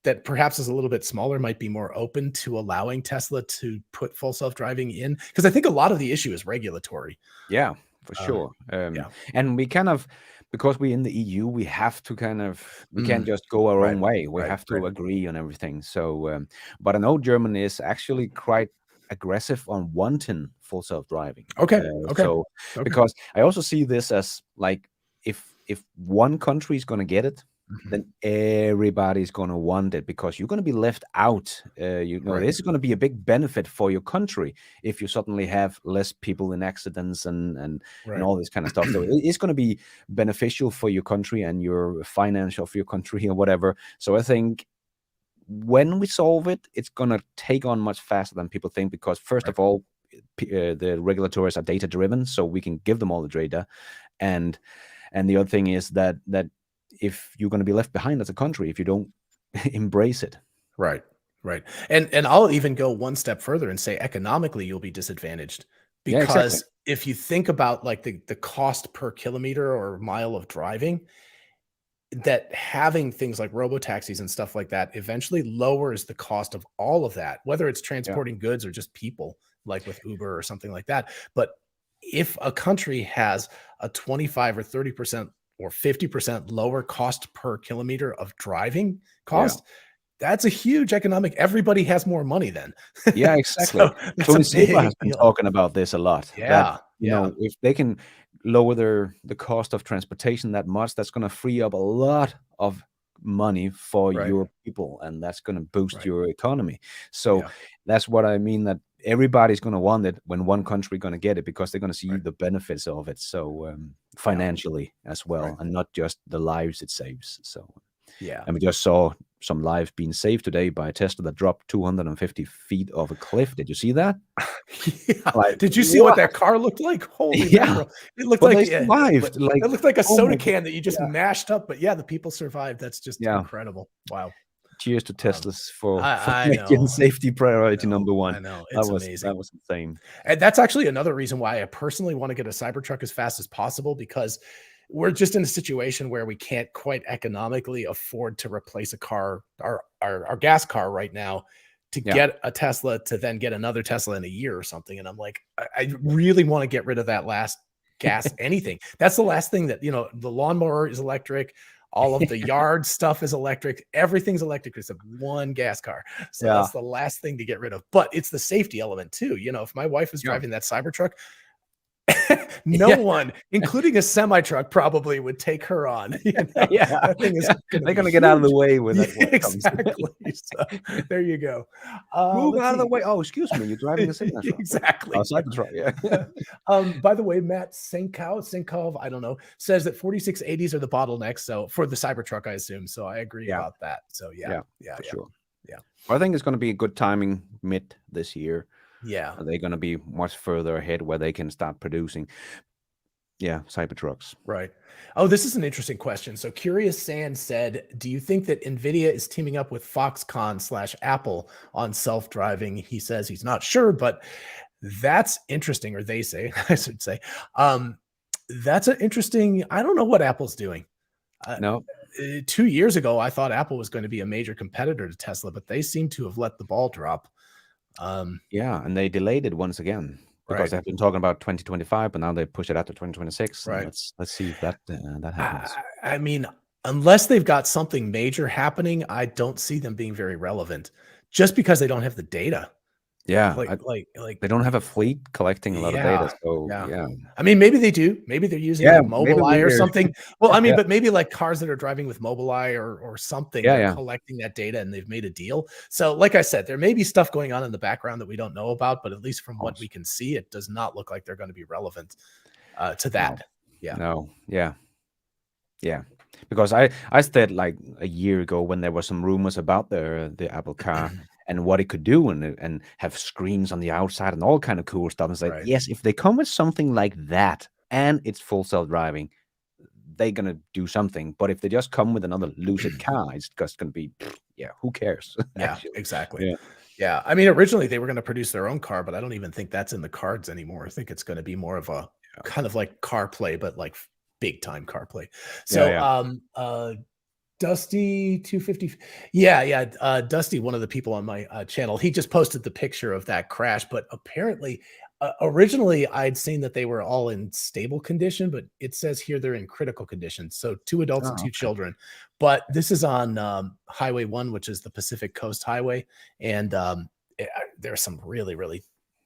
that perhaps is a little bit smaller might be more open to allowing Tesla to put full self-driving in? Because I think a lot of the issue is regulatory. Yeah, for Um, sure. yeah, And we kind of because we're in the EU, we have to we can't just go our Right. own way. We Right. have to Right. agree on everything. So, but I know Germany is actually quite aggressive on wanting full self-driving. Okay. Okay. So, Okay. because I also see this as like if one country is going to get it, Mhm. then everybody's going to want it because you're going to be left out. Right. This is going to be a big benefit for your country if you suddenly have less people in accidents and Right. all this kind of stuff. So it's going to be beneficial for your country and your financial for your country or whatever. So I think when we solve it, it's going to take on much faster than people think because first Right. of all, the regulators are data driven, so we can give them all the data, and the other thing is that if you're going to be left behind as a country if you don't embrace it. Right. Right. And I'll even go one step further and say economically you'll be disadvantaged Yeah, exactly. because if you think about like the cost per kilometer or mile of driving, that having things like robo taxis and stuff like that eventually lowers the cost of all of that, whether it's Yeah, transporting goods or just people, like with Uber or something like that. But if a country has a 25 or 30% or 50% lower cost per kilometer of driving yeah, cost, that's a huge economic. Everybody has more money then. yeah, exactly. So that's a Tony Silva big has been deal. talking about this a lot, that Yeah. Yeah. if they can lower the cost of transportation that much, that's going to free up a lot of money for Right. your people, and that's going to boost Right. your economy. So Yeah. that's what I mean, that everybody's going to want it when one country going to get it because they're going to see Right. the benefits of it. So Yeah. financially as Right. well, and not just the lives it saves. So, Yeah. and we just saw some lives being saved today by a Tesla that dropped 250 feet off a cliff. Did you see that? Yeah. Like, Did you see what what? that car looked like? Holy Yeah, mackerel. It looked but like they yeah, survived. it Like, looked like a oh soda my, can that you just yeah, mashed up, but yeah, the people survived. That's just yeah. incredible. Wow. Cheers to Um, Teslas for I making know. safety I priority know. number one. I know. That It's was amazing. insane. And that's actually another reason why I personally want to get a Cybertruck as fast as possible because we're just in a situation where we can't quite economically afford to replace a car, our gas car right now, to Yeah, get a Tesla to then get another Tesla in a year or something. And I'm like, I really want to get rid of that last gas anything. That's the last thing that, the lawnmower is electric. All of the yard stuff is electric. Everything's electric except one gas car. So yeah, that's the last thing to get rid of. But it's the safety element too. If my wife is yeah, driving that Cybertruck, no yeah, one, including a semi truck, probably would take her on. yeah, That thing is yeah. going to They're be gonna get out of the huge. way when Yeah, that comes. exactly. So there you go. Move Let's out of the see. way. Oh, excuse me, you're driving a Sigma truck. Exactly. Oh, Cybertruck. Yeah, By the way, Matt Sinkov, I don't know, says that 4680s are the bottleneck. So for the Cybertruck, I assume. So I agree yeah, about that. So yeah, yeah, yeah, for yeah, sure. yeah, Well, I think it's gonna be a good timing mid this year. yeah. They're gonna be much further ahead where they can start producing, yeah, Cybertrucks. Right. Oh, this is an interesting question. So Curious Sand said, do you think that NVIDIA is teaming up with Foxconn/Apple on self-driving? He says he's not sure, but that's interesting, or they say, I should say. That's an interesting, I don't know what Apple's doing. Uh, No, 2 years ago, I thought Apple was going to be a major competitor to Tesla, but they seem to have let the ball drop. yeah, and they delayed it once again because Right. they've been talking about 2025, but now they push it out to 2026. And Right. let's see if that happens. I mean, unless they've got something major happening, I don't see them being very relevant just because they don't have the data. Yeah, Like, they don't have a fleet collecting a lot of data, yeah, so yeah. yeah, I mean, maybe they do. Maybe they're using yeah, like maybe we Mobileye or do. something. Well, I mean, Yeah, but maybe like cars that are driving with Mobileye or something, yeah, they're yeah, collecting that data and they've made a deal. So, like I said, there may be stuff going on in the background that we don't know about, but at least from of what we course. can see, it does not look like they're going to be relevant to No, that. Yeah. no, yeah, yeah. Because I said like a year ago when there were some rumors about the Apple car and what it could do and have screens on the outside and all kind of cool stuff. And said, Right. yes, if they come with something like that and it's full self driving, they're gonna do something. But if they just come with another lucid car, it's just gonna be yeah, who cares? Yeah, Actually. exactly. Yeah. Yeah. I mean, originally they were going to produce their own car, but I don't even think that's in the cards anymore. I think it's going to be more of a kind of like CarPlay, but like big time CarPlay. Yeah, So, yeah. Dusty 250. Yeah, yeah. Dusty, one of the people on my channel, he just posted the picture of that crash, but apparently Originally, I'd seen that they were all in stable condition, but it says here they're in critical condition. So 2 adults and Oh, 2 okay. children. But this is on Highway 1, which is the Pacific Coast Highway, and there are some really, really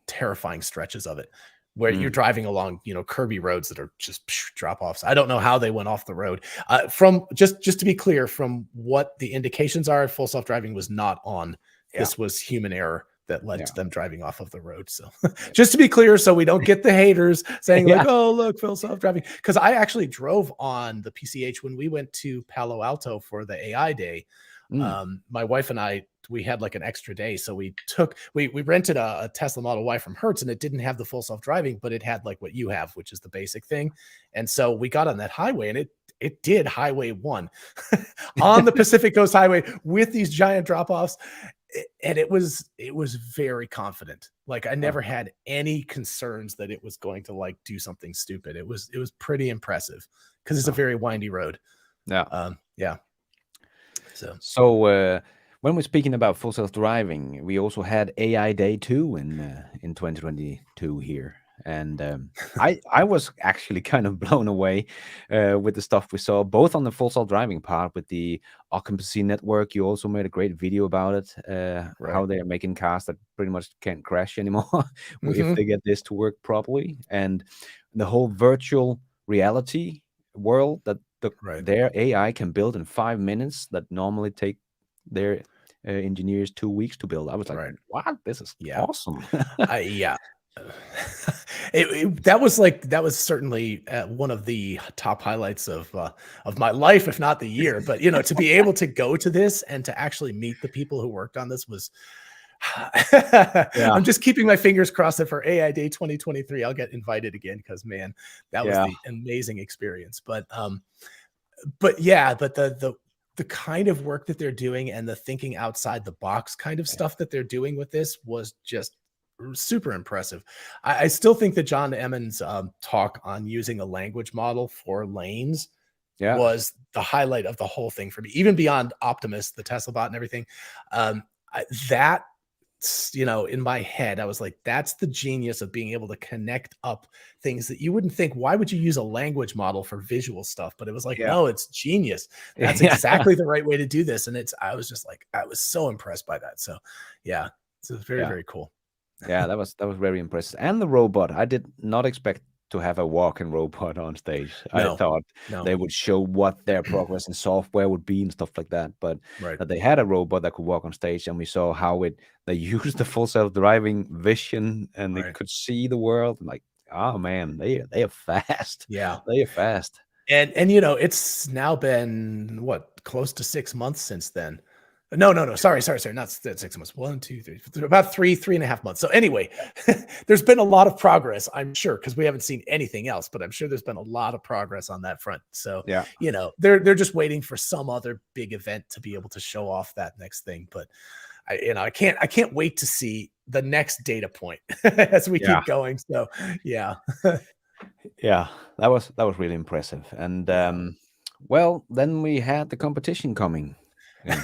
terrifying stretches of it where you're Mm, driving along, curvy roads that are just drop offs. I don't know how they went off the road. From just to be clear, from what the indications are, full self driving was not on. yeah, This was human error that led yeah, to them driving off of the road. So just to be clear, so we don't get the haters saying like, yeah. "Oh, look, full self-driving." Because I actually drove on the PCH when we went to Palo Alto for the AI day. Mm, My wife and I, we had like an extra day, so we rented a Tesla Model Y from Hertz, and it didn't have the full self-driving, but it had like what you have, which is the basic thing. And so we got on that highway, and it did Highway 1 on the Pacific Coast Highway with these giant drop-offs. And it was very confident. Like I oh, never had any concerns that it was going to like do something stupid. It was pretty impressive because it's a oh, very windy road. yeah. Yeah. So So when we're speaking about full self-driving, we also had AI Day 2 in 2022 here, and I was actually kind of blown away with the stuff we saw, both on the full self-driving part with the occupancy network. You also made a great video about it, right. how they're making cars that pretty much can't crash anymore if Hmm. they get this to work properly, and the whole virtual reality world that Right. their AI can build in 5 minutes that normally take their engineers 2 weeks to build. I was like, Right. "What? This is Yeah. awesome!" Yeah. That was certainly one of the top highlights of my life, if not the year. But to be able to go to this and to actually meet the people who worked on this was. Yeah, I'm just keeping my fingers crossed that for AI Day 2023, I'll get invited again because man, that was yeah, the amazing experience. But yeah, but the kind of work that they're doing and the thinking outside the box kind of yeah, stuff that they're doing with this was just super impressive. I still think that John Emmons' talk on using a language model for lanes yeah, was the highlight of the whole thing for me, even beyond Optimus, the Tesla bot, and everything. Um, that in my head, I was like, that's the genius of being able to connect up things that you wouldn't think. Why would you use a language model for visual stuff? But it was like, yeah, no, it's genius. That's yeah, exactly the right way to do this. And I was just like, I was so impressed by that. So yeah, so it's very, yeah. very cool. Yeah, that was very impressive. And the robot, I did not expect to have a walking robot on stage. I No, thought no, they would show what their progress in software would be and stuff like that. But right, that they had a robot that could walk on stage, and we saw how they used the full self-driving vision, and it right. could see the world. I'm like, oh man, they are fast. Yeah. They are fast. And it's now been what, close to 6 months since then. No. Sorry. Not 6 months. 1, 2, 3, about 3.5 months. So anyway, there's been a lot of progress, I'm sure, because we haven't seen anything else, but I'm sure there's been a lot of progress on that front. So, Yeah. they're just waiting for some other big event to be able to show off that next thing. But I can't wait to see the next data point as we Yeah. keep going. So yeah. Yeah. That was really impressive. And Yeah. well, then we had the competition coming in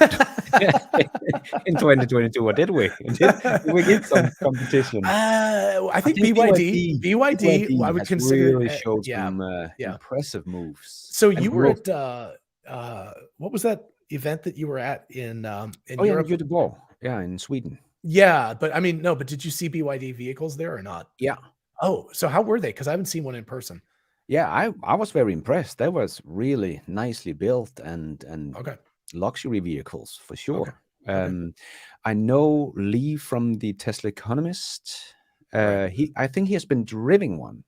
in 2022. What did we? Did we get some competition? I I think think BYD. BYD, I BYD would has consider, really showed yeah, some yeah. impressive moves So and you were growth. at what was that event that you were at in Oh yeah, and Europe? Göteborg, yeah, in Sweden. Yeah, but I mean, no, but did you see BYD vehicles there or not? Yeah, Oh, so how were they? Because I haven't seen one in person. yeah, I was very impressed. That was really nicely built and Okay, luxury vehicles for okay, sure. okay, Um, I know Lee from the Tesla Economist. right, I think he has been driving one,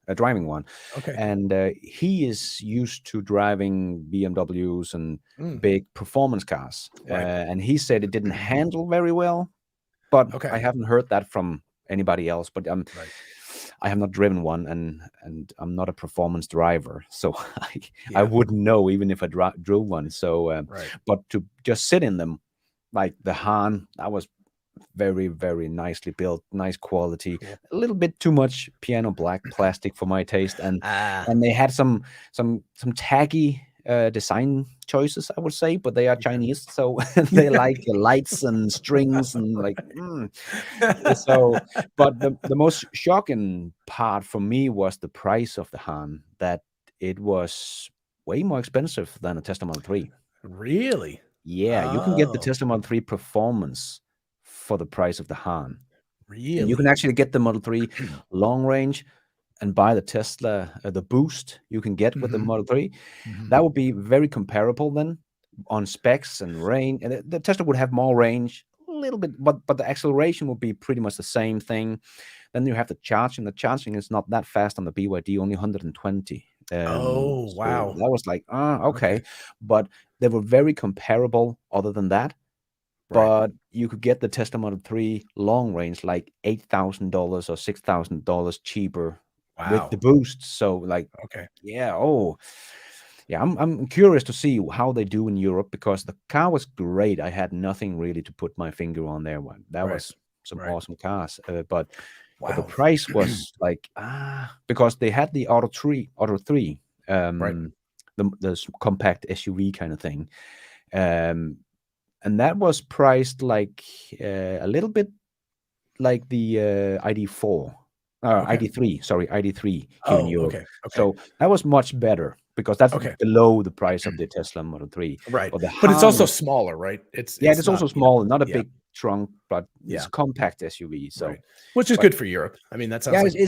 okay, and he is used to driving BMWs and mm, big performance cars. right, And he said it didn't handle very well, but I okay, haven't heard that from anybody else. But right, I have not driven one, and I'm not a performance driver, so I yeah, wouldn't know even if I drove one. So, right, but to just sit in them, like the Han, that was very, very nicely built, nice quality. cool. A little bit too much piano black plastic for my taste, and Ah, and they had some taggy design choices, I would say, but they are Chinese, so they like lights and strings and like. So, but the most shocking part for me was the price of the Han. That it was way more expensive than a Tesla Model 3. Really? Yeah, you can get the Oh, Tesla Model 3 performance for the price of the Han. And you can really? actually get the Model 3 long range and buy the Tesla, the boost you can get with the Mhm, Model 3. mhm. That would be very comparable then on specs and range. And the Tesla would have more range, a little bit, but the acceleration would be pretty much the same thing. Then you have the charging. The charging is not that fast on the BYD, only 120. Oh, So wow. that was like, Okay. okay. But they were very comparable other than that. Right. But you could get the Tesla Model 3 long range like $8,000 or $6,000 cheaper with the Wow. boost. So like, Okay. yeah, yeah, I'm curious to see how they do in Europe because the car was great. I had nothing really to put my finger on there. That Right. was some Right. awesome cars. But the Wow. price was like because they had the Auto 3, Right. the compact SUV kind of thing. Um, and that was priced like a little bit like the ID4, Okay. ID3, sorry, ID3 here in Oh, Europe. okay. Okay. So that was much better because that's Okay. below the price of the Tesla Model 3. Right. But the But it's Han also was, smaller, right? yeah, It's it's also not, small, not a yeah, big trunk, but it's yeah, a compact SUV. right. So, Which is but good for Europe. I mean, that yeah, sounds like yeah,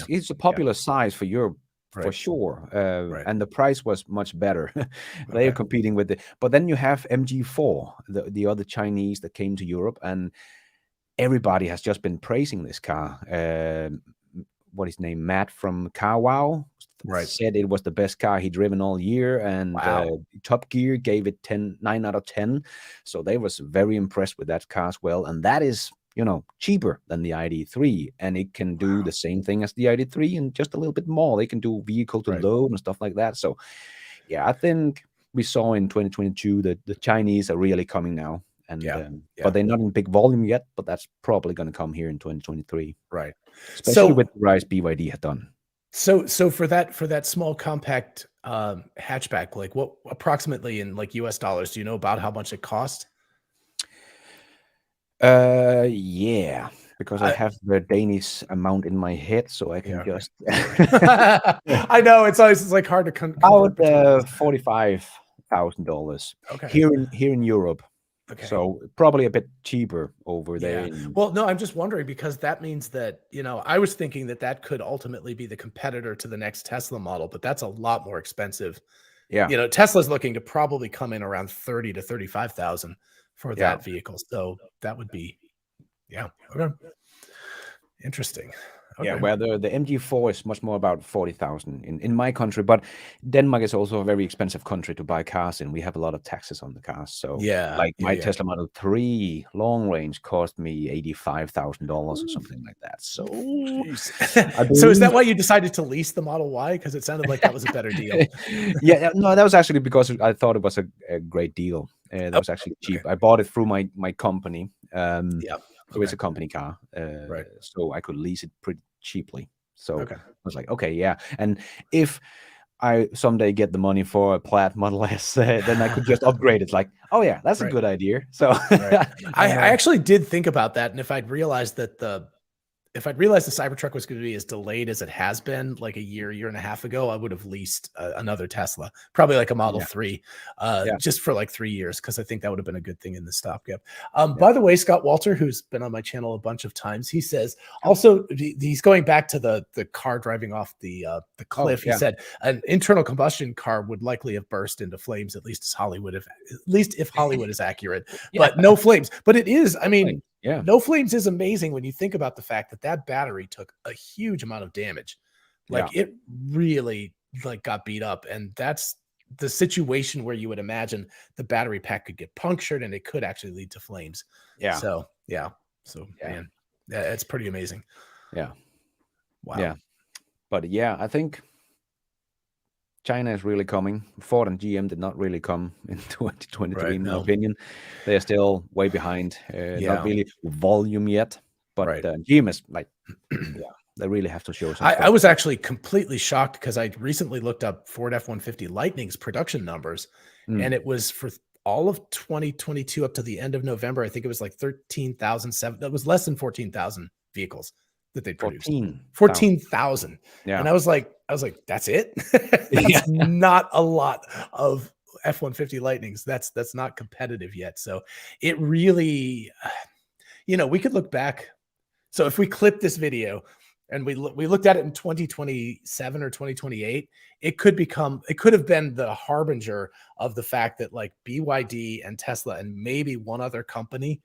it's a yeah, popular size for Europe for right, sure, right. and the price was much better. They are Okay, competing with it, but then you have MG4, the other Chinese that came to Europe, and everybody has just been praising this car. What is his name? Matt from Car Wow right. said it was the best car he'd driven all year, and Wow. Top Gear gave it 9 out of 10. So they was very impressed with that car as well, and that is cheaper than the ID3, and it can do Wow. the same thing as the ID3 and just a little bit more. They can do vehicle to Right. load and stuff like that. So yeah, I think we saw in 2022 that the Chinese are really coming now, and Yeah. but Yeah. they're not in big volume yet. But that's probably going to come here in 2023, Right. especially with So the rise BYD had done. so for that small compact hatchback, like what approximately in like US dollars, do you know about how much it cost? Yeah, because I I have the Danish amount in my head, so I can yeah, okay. just I know it's always it's like hard to convert about between those. $45,000 Okay. here in Europe. Okay. So probably a bit cheaper over there. Yeah. Well, no, I'm just wondering because that means that, I was thinking that that could ultimately be the competitor to the next Tesla model, but that's a lot more expensive. Yeah, Tesla's looking to probably come in around 30 to 35,000 for yeah. that vehicle. So that would be, yeah. Okay. Interesting. Yeah, Okay. where the MG4 is much more about 40,000 in my country, but Denmark is also a very expensive country to buy cars in. We have a lot of taxes on the cars. So Yeah. like Yeah. my Yeah. Tesla Model 3 long range cost me $85,000 or Ooh, something like that. So jeez. I So is that believe why you decided to lease the Model Y? Because it sounded like that was a better deal. yeah, no, that was actually because I thought it was a great deal. That Oh, was actually okay. cheap. I bought it through my company. Yeah. So it's Okay. a company car. Right. So I could lease it pretty cheaply. So Okay. I was like, okay, yeah. And if I someday get the money for a Plaid Model S, then I could just upgrade it. Like, oh yeah, that's a Right. good idea. So Right. I actually did think about that, and if I'd realized the Cybertruck was going to be as delayed as it has been, like a year and a half ago, I would have leased another Tesla, probably like a Model yeah, 3, yeah, just for like 3 years, because I think that would have been a good thing in the stopgap. yeah. By the way, Scott Walter, who's been on my channel a bunch of times, he says Oh, also he's going back to the car driving off the oh cliff. He yeah, said an internal combustion car would likely have burst into flames, at least if Hollywood is accurate, yeah. but no flames. But it is, I mean. Yeah, No Flames is amazing when you think about the fact that that battery took a huge amount of damage. yeah, Like it really got beat up, and that's the situation where you would imagine the battery pack could get punctured and it could actually lead to flames. yeah, So, yeah. So, yeah, man, it's pretty amazing. yeah, Wow. yeah. But yeah, I think China is really coming. Ford and GM did not really come in 2023, Right. in my No. opinion. They are still way behind. Not Yeah. really volume yet, but Right. GM is like, yeah. They really have to show some I stuff. was actually completely shocked because I recently looked up Ford F-150 Lightning's production numbers, and it was for all of 2022 up to the end of November. I think it was like 13,007. That was less than 14,000 vehicles that they produced. 14,000. 14,000. Yeah. And I was like, that's it. Yeah. That's not a lot of F-150 Lightnings. That's not competitive yet. So it really, we could look back. So if we clip this video and we looked at it in 2027 or 2028, it could have been the harbinger of the fact that like BYD and Tesla and maybe one other company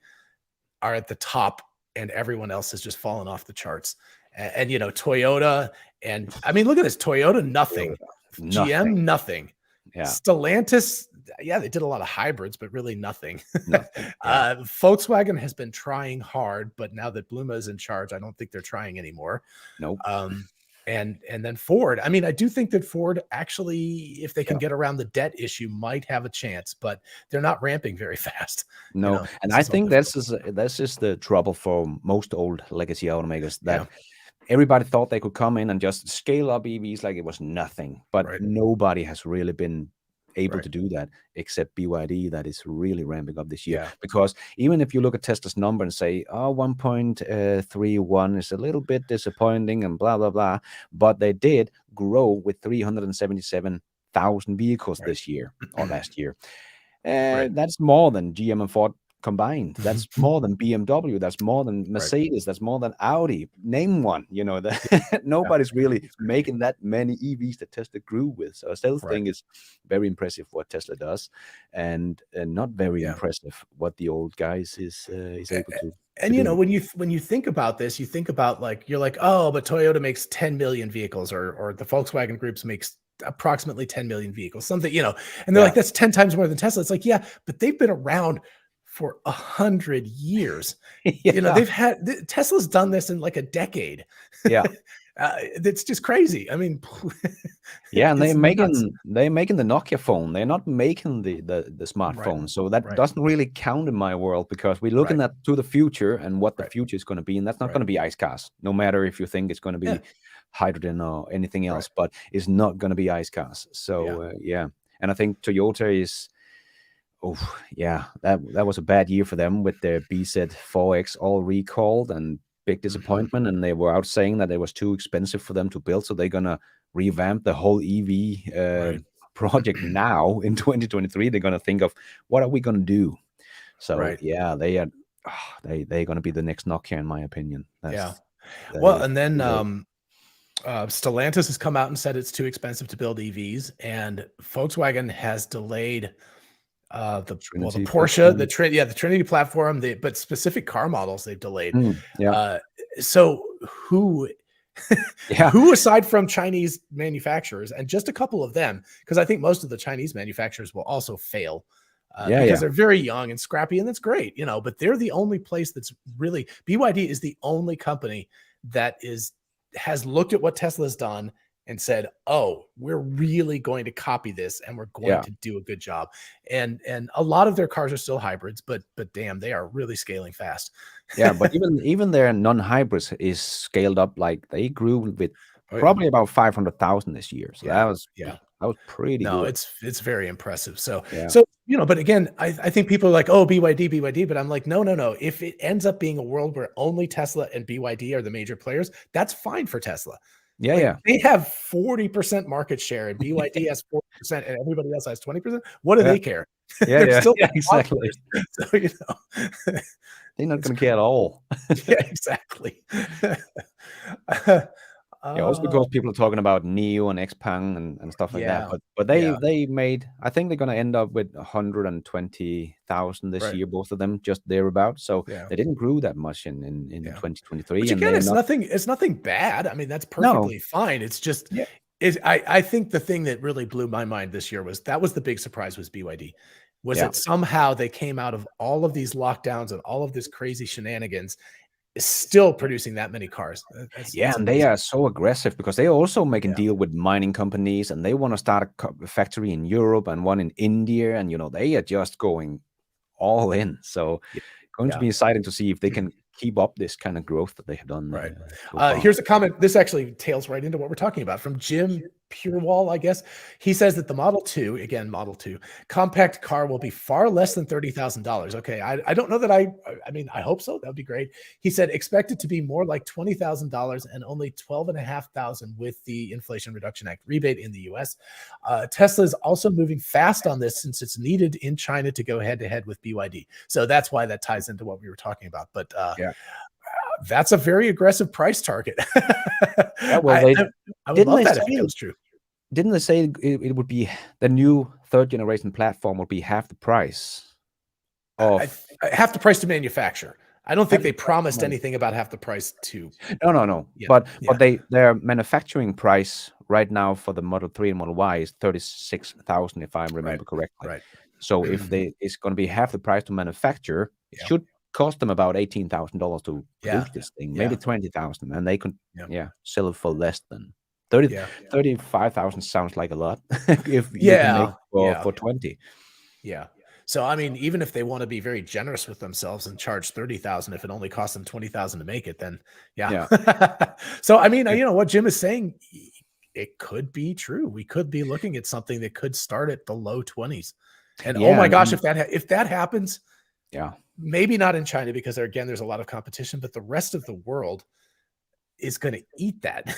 are at the top and everyone else has just fallen off the charts. And Toyota, and I mean, look at this: Toyota, nothing. GM, nothing. Yeah. Stellantis, yeah, they did a lot of hybrids, but really nothing. Nothing. Yeah. Volkswagen has been trying hard, but now that Bluma is in charge, I don't think they're trying anymore. Nope. And then Ford. I mean, I do think that Ford actually, if they can get around the debt issue, might have a chance, but they're not ramping very fast. No, and I think that's just the trouble for most old legacy automakers, that everybody thought they could come in and just scale up EVs like it was nothing, but nobody has really been able to do that except BYD, that is really ramping up this year. Because even if you look at Tesla's number and say, 1.31 is a little bit disappointing and blah, blah, blah, but they did grow with 377,000 vehicles this year or last year. That's more than GM and Ford combined. That's more than BMW. That's more than Mercedes. That's more than Audi. Name one. Nobody's really making that many EVs that Tesla grew with. So I still think it's very impressive what Tesla does, and not very impressive what the old guys is able to. And when you think about this, you think about you're like, oh, but Toyota makes 10 million vehicles, or the Volkswagen groups makes approximately 10 million vehicles, something, and they're like, that's 10 times more than Tesla. It's like, yeah, but they've been around for 100 years. Tesla's done this in like a decade. It's just crazy. I mean, and they're making the Nokia phone. They're not making the smartphone. So that doesn't really count in my world, because we're looking at to the future and what the future is going to be, and that's not going to be ICE cars, no matter if you think it's going to be hydrogen or anything else, but it's not going to be ICE cars. So and I think Toyota is, that was a bad year for them with their BZ4X all recalled and big disappointment. And they were out saying that it was too expensive for them to build, so they're gonna revamp the whole EV project now in 2023. They're gonna think of what are we gonna do. So they're gonna be the next Nokia, in my opinion. Well, and then Stellantis has come out and said it's too expensive to build EVs, and Volkswagen has delayed the Porsche, the Trinity platform, but specific car models they've delayed. So who aside from Chinese manufacturers, and just a couple of them, because I think most of the Chinese manufacturers will also fail because they're very young and scrappy, and that's great, but they're the only place that's really, BYD is the only company that has looked at what Tesla's done and said, oh, we're really going to copy this, and we're going to do a good job. And a lot of their cars are still hybrids, but damn, they are really scaling fast. But even their non-hybrids is scaled up. Like they grew with probably about 500,000 this year. So that was pretty good. It's very impressive. So but again, I think people are like, oh, BYD, but I'm like, no. If it ends up being a world where only Tesla and BYD are the major players, that's fine for Tesla. They have 40% market share, and BYD has 40%, and everybody else has 20%. What do they care? Exactly. So, they're not going to care at all. Exactly. Also because people are talking about Neo and Xpeng and stuff like that. But they made, I think they're going to end up with 120,000 this year, both of them, just thereabouts. So they didn't grow that much in 2023. Which again, it's nothing bad. I mean, that's perfectly fine. It's just, I think the thing that really blew my mind this year was the big surprise was BYD. That somehow they came out of all of these lockdowns and all of this crazy shenanigans is still producing that many cars. That's and they are so aggressive because they also make a deal with mining companies, and they want to start a factory in Europe and one in India, and they are just going all in. So going to be exciting to see if they can keep up this kind of growth that they have done. Right. So far. Here's a comment. This actually tails right into what we're talking about from Jim Purewall, I guess. He says that the Model 2, again, Model 2 compact car will be far less than $30,000. Okay. I don't know that I mean, I hope so. That would be great. He said, expect it to be more like $20,000 and only $12,500 with the Inflation Reduction Act rebate in the US. Tesla is also moving fast on this since it's needed in China to go head to head with BYD. So that's why that ties into what we were talking about. But yeah. That's a very aggressive price target. Yeah, well, I would love that if it was true. Didn't they say it would be the new third generation platform would be half the price of half the price to manufacture? I don't think they promised anything about half the price to. No. Yeah. But their manufacturing price right now for the Model 3 and Model Y is $36,000, if I remember correctly. Right. So if it's going to be half the price to manufacture, it should cost them about $18,000 to produce this thing, maybe $20,000, and they could sell it for less than 35,000. Sounds like a lot if you can make for 20. Yeah. So I mean, even if they want to be very generous with themselves and charge 30,000, if it only costs them 20,000 to make it, then So I mean, you know what Jim is saying, it could be true. We could be looking at something that could start at the low 20s. And oh my gosh, if that happens, maybe not in China, because there's a lot of competition, but the rest of the world is going to eat that,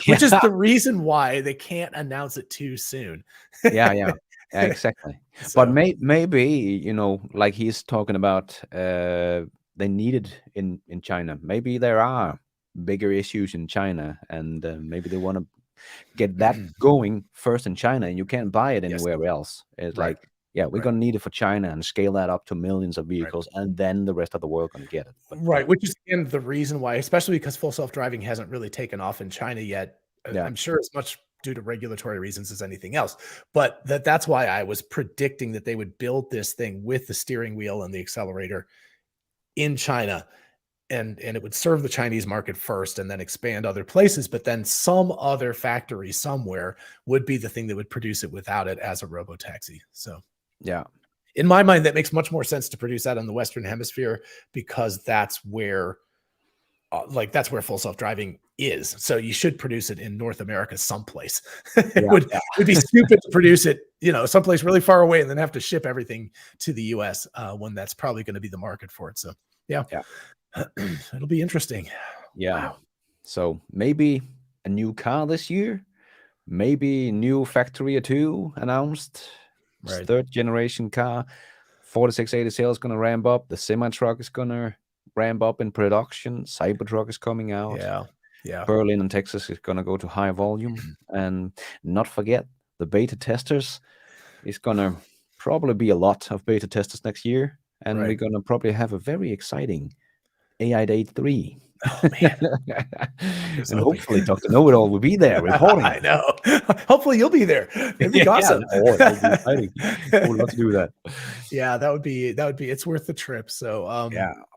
which is the reason why they can't announce it too soon. Yeah, exactly. So, but maybe, you know, like he's talking about, they need it in China. Maybe there are bigger issues in China, and maybe they want to get that going first in China, and you can't buy it anywhere else. It's like, we're going to need it for China and scale that up to millions of vehicles, and then the rest of the world going to get it. But, which is again the reason why, especially because full self-driving hasn't really taken off in China yet. I'm sure it's much due to regulatory reasons as anything else, but that's why I was predicting that they would build this thing with the steering wheel and the accelerator in China, and it would serve the Chinese market first and then expand other places, but then some other factory somewhere would be the thing that would produce it without it as a robotaxi. So in my mind, that makes much more sense to produce that in the Western Hemisphere, because that's where full self-driving is. So you should produce it in North America someplace. It would be stupid to produce it, you know, someplace really far away and then have to ship everything to the US when that's probably going to be the market for it. So it'll be interesting. Wow. So maybe a new car this year, maybe new factory or two announced. Third generation car, 4680 sales going to ramp up. The semi truck is going to ramp up in production. Cybertruck is coming out. Berlin and Texas is going to go to high volume. And not forget, the beta testers is going to probably be a lot of beta testers next year. And we're going to probably have a very exciting AI Day 3. Oh man! And hopefully Dr. Know-It-All will be there reporting. I know. Hopefully you'll be there. It'd be awesome. It'll be exciting. I would love to do that. Yeah, that would be. It's worth the trip. So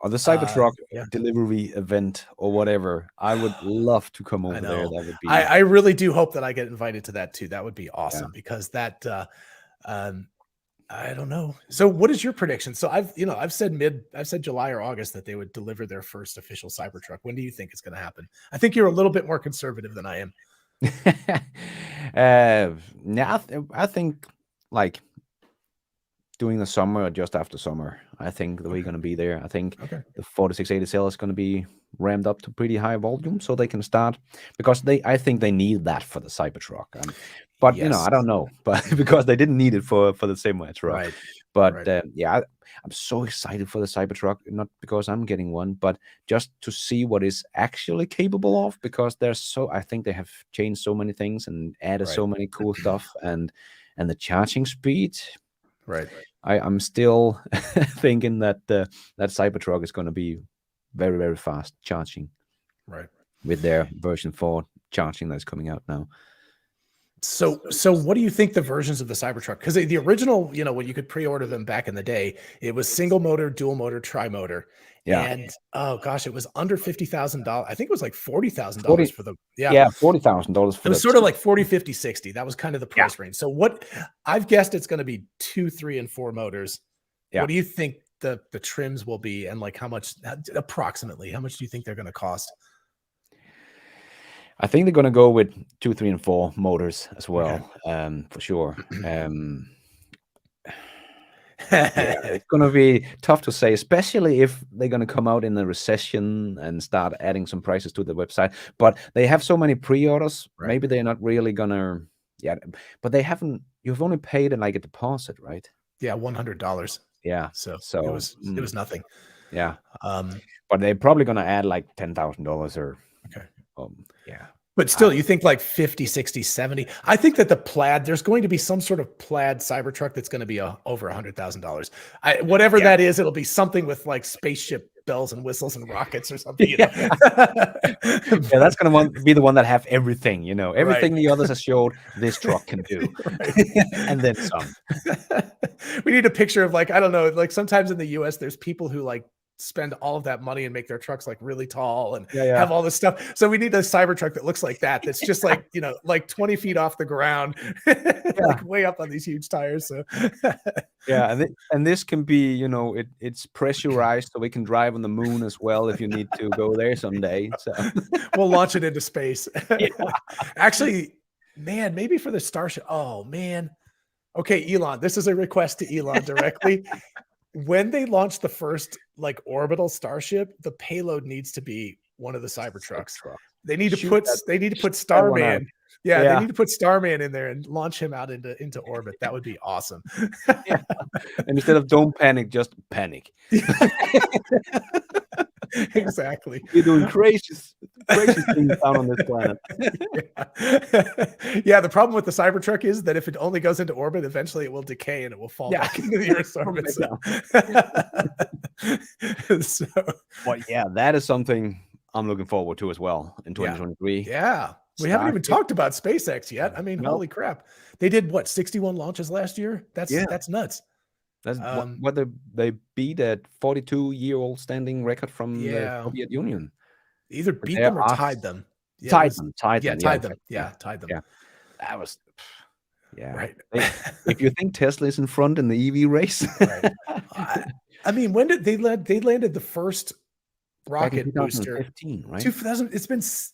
or the Cybertruck delivery event or whatever. I would love to come over there. That would be. I really do hope that I get invited to that too. That would be awesome because that. I don't know. So what is your prediction? So I've said July or August that they would deliver their first official Cybertruck. When do you think it's going to happen? I think you're a little bit more conservative than I am. I think like during the summer or just after summer, I think that we're going to be there. I think the 4680 cell is going to be ramped up to pretty high volume so they can start, because I think they need that for the Cybertruck. But you know, I don't know, but because they didn't need it for the semi truck. But I'm so excited for the Cybertruck, not because I'm getting one, but just to see what it's actually capable of, because I think they have changed so many things and added so many cool stuff, and the charging speed. I'm still thinking that that Cybertruck is going to be very, very fast charging. With their version 4 charging that's coming out now. So what do you think the versions of the Cybertruck? Because the original, you know, when you could pre-order them back in the day, it was single motor, dual motor, tri-motor. And oh gosh, it was under $50,000. I think it was like $40,000 for the $40,000 it was sort of like 40, 50, 60. That was kind of the price range. So what I've guessed it's going to be 2, 3, and 4 motors. What do you think the trims will be, and like how much approximately, how much do you think they're going to cost? I think they're going to go with 2, 3, and 4 motors as well, for sure. Yeah, it's going to be tough to say, especially if they're going to come out in a recession and start adding some prices to the website. But they have so many pre-orders, Right. maybe they're not really going to, but they haven't, you've only paid like a deposit, right? Yeah, $100. Yeah. So So it was nothing. Yeah. But they're probably going to add like $10,000 or, Okay. yeah. But still, you think like 50, 60, 70. I think that the Plaid, there's going to be some sort of Plaid Cybertruck that's going to be over $100,000. Whatever that is, it'll be something with like spaceship bells and whistles and rockets or something. You know? Yeah, that's going to be the one that have everything, you know, everything the others have showed this truck can do. And then some. We need a picture of like, I don't know, like sometimes in the US, there's people who like spend all of that money and make their trucks like really tall and have all this stuff. So we need a Cybertruck that looks like that. That's just like, you know, like 20 feet off the ground, like way up on these huge tires. So yeah, and this can be, you know, it's pressurized, so we can drive on the moon as well if you need to go there someday. So we'll launch it into space. Actually, man, maybe for the Starship. Oh man. Okay, Elon, this is a request to Elon directly. When they launch the first like orbital Starship, the payload needs to be one of the Cybertrucks. They need to put Starman. Yeah, they need to put Starman in there and launch him out into orbit. That would be awesome. And instead of don't panic, just panic. Exactly. You're doing crazy things down on this planet. Yeah, the problem with the Cybertruck is that if it only goes into orbit, eventually it will decay and it will fall back into the Earth's orbit. So, well, yeah, that is something I'm looking forward to as well in 2023. Yeah. We haven't even talked about SpaceX yet. I mean, holy crap. They did what, 61 launches last year? That's nuts. That's what they beat that 42-year-old standing record from the Soviet Union. Either beat them or tied them. Tied them. Tied them. Yeah. That was, right. If you think Tesla is in front in the EV race, right. I mean, when did they landed the first rocket booster? 2015, right? 2000.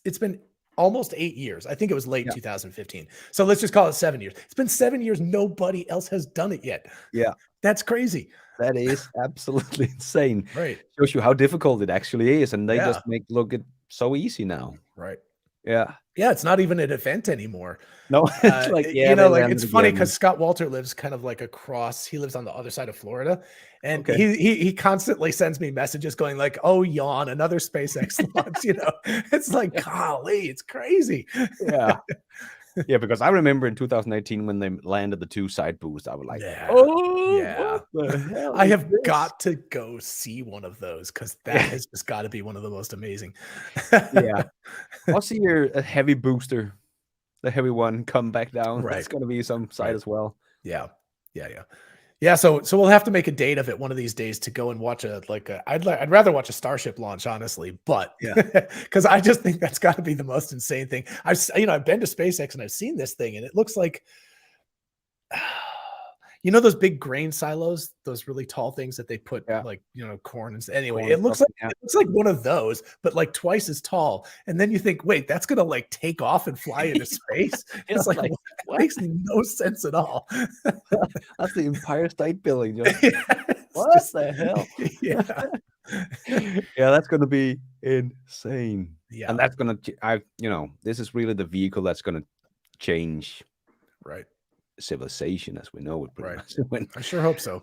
It's been almost 8 years. I think it was late 2015. So let's just call it 7 years. It's been 7 years. Nobody else has done it yet. Yeah. That's crazy. That is absolutely insane. Right. Shows you how difficult it actually is. And they just make look it so easy now. Right. Yeah. Yeah. It's not even an event anymore. No, it's like, you know, like it's funny because Scott Walter lives kind of like across, he lives on the other side of Florida. And he constantly sends me messages going like, oh, yawn, another SpaceX launch, you know, it's like, golly, it's crazy. Yeah. Yeah, because I remember in 2018 when they landed the 2 side boosts, I was like, what the hell I have got to go see one of those because that has just got to be one of the most amazing. Yeah. I'll see your heavy booster, the heavy one, come back down. Right. That's going to be some side as well. Yeah. Yeah, so we'll have to make a date of it one of these days to go and watch I'd rather watch a Starship launch, honestly, but because I just think that's got to be the most insane thing. I've been to SpaceX and I've seen this thing and it looks like, you know, those big grain silos, those really tall things that they put like, you know, corn and anyway, it looks like one of those, but like twice as tall. And then you think, wait, that's going to like take off and fly into space. It's like what makes no sense at all. That's the Empire State Building. What the hell? Yeah, that's going to be insane. Yeah. And that's going to, this is really the vehicle that's going to change. Right. Civilization as we know it. Right. I sure hope so.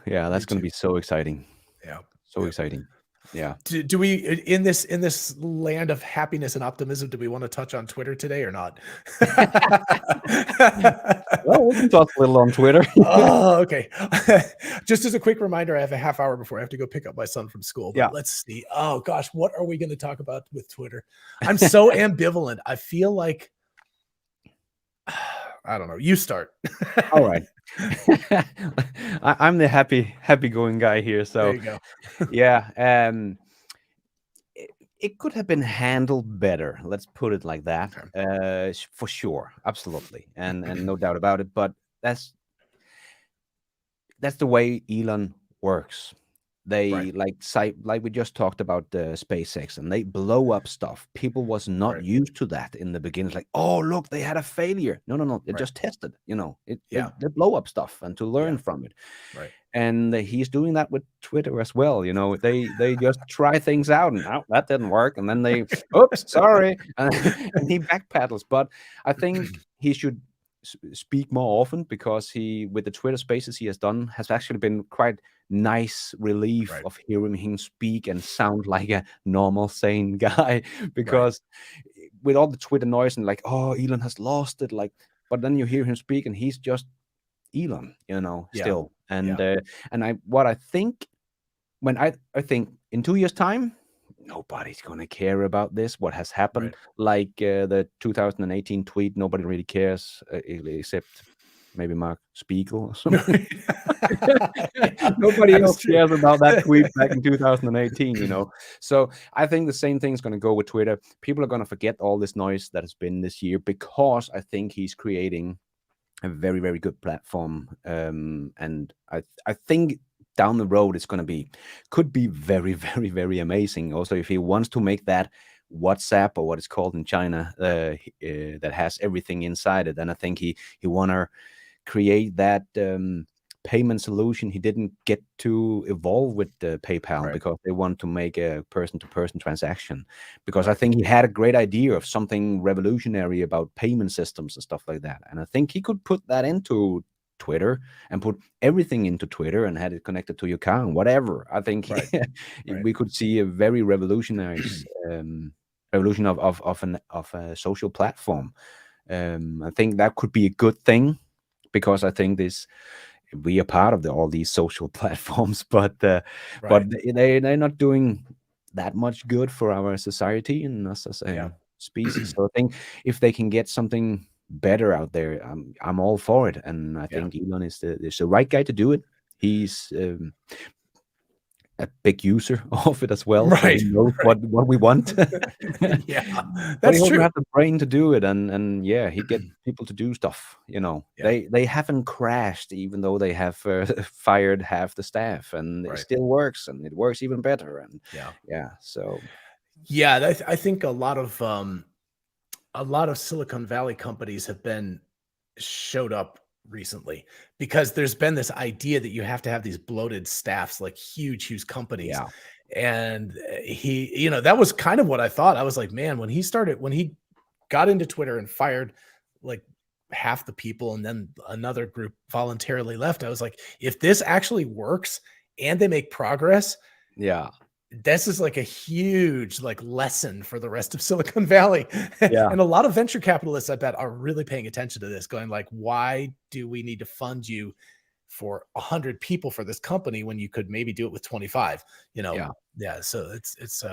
Yeah, that's going to be so exciting. Yeah. So exciting. Yeah. Do we in this land of happiness and optimism, do we want to touch on Twitter today or not? Well, we can talk a little on Twitter. Oh, okay. Just as a quick reminder, I have a half hour before I have to go pick up my son from school. But let's see. Oh gosh, what are we going to talk about with Twitter? I'm so ambivalent. I feel like I don't know. You start. All right. I'm the happy going guy here. So there you go. Yeah. It could have been handled better. Let's put it like that. For sure. Absolutely. And no doubt about it. But that's the way Elon works. They like we just talked about SpaceX, and they blow up stuff. People was not Right. used to that in the beginning. It's like, oh look, they had a failure. No, they Right. just tested. Yeah. They blow up stuff and to learn Yeah. from it. Right. And he's doing that with Twitter as well. They just try things out, and oh, that didn't work, and then they, oops, sorry, and he backpedals. But I think he should speak more often, because he, with the Twitter Spaces he has done, has actually been quite nice relief Right. of hearing him speak and sound like a normal, sane guy. Right. Because with all the Twitter noise and like, oh, Elon has lost it, like, but then you hear him speak and he's just Elon, Yeah. still. And Yeah. what I think, when I think in 2 years' time, nobody's gonna care about this. What has happened, Right. like the 2018 tweet, nobody really cares, except maybe Mark Spiegel or something. Yeah, Nobody that is else true. cares about that tweet back in 2018. So I think the same thing's going to go with Twitter. People are going to forget all this noise that has been this year, because I think he's creating a very, very good platform. And I think down the road it's going to could be very, very, very amazing. Also, if he wants to make that WhatsApp, or what it's called in China, that has everything inside it, then I think he want to create that payment solution he didn't get to evolve with PayPal, Right. because they want to make a person-to-person transaction. Because I Right. think he had a great idea of something revolutionary about payment systems and stuff like that. And I think he could put that into Twitter and put everything into Twitter and had it connected to your car and whatever. I think Right. Right. we could see a very revolutionary revolution of a social platform. I think that could be a good thing, because I think we are part of all these social platforms, but Right. they're not doing that much good for our society and us as Yeah. a species. So I think if they can get something better out there, I'm all for it, and I Yeah. think Elon is the right guy to do it. He's a big user of it as well, so he Right. knows Right. what we want. Yeah. But he That's also true. has the brain to do it, and yeah, he get people to do stuff. Yeah. They haven't crashed, even though they have fired half the staff, and it Right. still works, and it works even better. And Yeah. yeah, so Yeah. I think a lot of Silicon Valley companies have been showed up recently, because there's been this idea that you have to have these bloated staffs, like huge companies. yeah, And that was kind of what I thought. I was like, man, when he got into Twitter and fired like half the people, and then another group voluntarily left, I was like, if this actually works and they make progress, yeah, this is like a huge like lesson for the rest of Silicon Valley. yeah, And a lot of venture capitalists, I bet, are really paying attention to this, going like, why do we need to fund you for 100 people for this company when you could maybe do it with 25? yeah, Yeah. So it's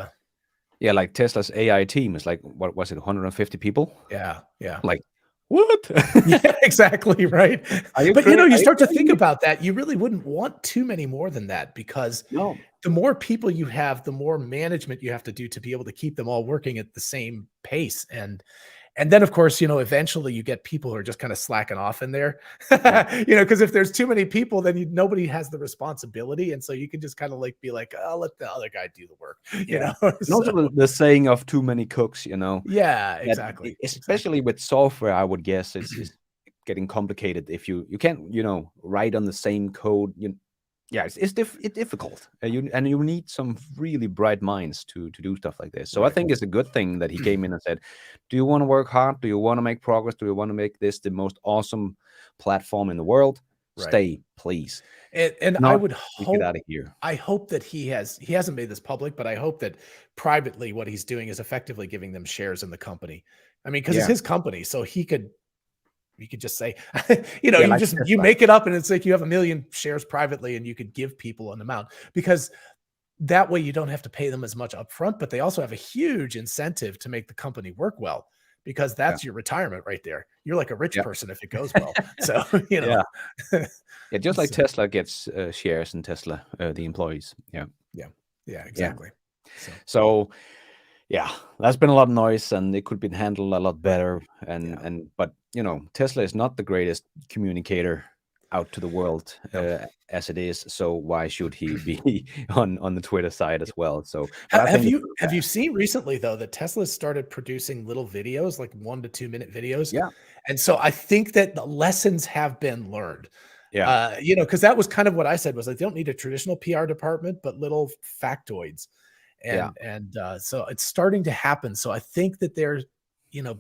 yeah. Like Tesla's AI team is like, what was it, 150 people? yeah. Like, what? Yeah, exactly, right? Are you But, crazy? you Are you start to think crazy? about that, you really wouldn't want too many more than that, because No. the more people you have, the more management you have to do to be able to keep them all working at the same pace. And then, of course, eventually you get people who are just kind of slacking off in there, Yeah. because if there's too many people, then nobody has the responsibility. And so you can just kind of like be like, oh, let the other guy do the work, Yeah. And also So, the saying of too many cooks, yeah, that exactly. especially Exactly. with software, I would guess it's getting complicated if you can't, write on the same code. Yeah, it's difficult. You need some really bright minds to do stuff like this. So I Right. think it's a good thing that he came in and said, "Do you want to work hard? Do you want to make progress? Do you want to make this the most awesome platform in the world? Right. Stay, please. And I Not would get hope out of here." I hope that he hasn't made this public, but I hope that privately what he's doing is effectively giving them shares in the company. I mean, because it's Yeah, his company, so he could just say, yeah, you like just you Tesla. make it up, and it's like you have 1 million shares privately, and you could give people an amount, because that way you don't have to pay them as much upfront, but they also have a huge incentive to make the company work well, because Yeah, that's your retirement right there. You're like a rich yeah, person if it goes well. So, you know. yeah, yeah. Just like So, Tesla gets shares in Tesla, the employees. Yeah, yeah. Yeah, yeah. exactly. So, So yeah, there's been a lot of noise, and it could be handled a lot right. better. Yeah. But Tesla is not the greatest communicator out to the world as it is. So why should he be on the Twitter side as well? So, but I Have think you seen recently though that Tesla started producing little videos, like 1 to 2 minute videos? yeah, And so I think that the lessons have been learned. yeah, Because that was kind of what I said was like, they don't need a traditional PR department, but little factoids. yeah, So it's starting to happen. So I think that they're,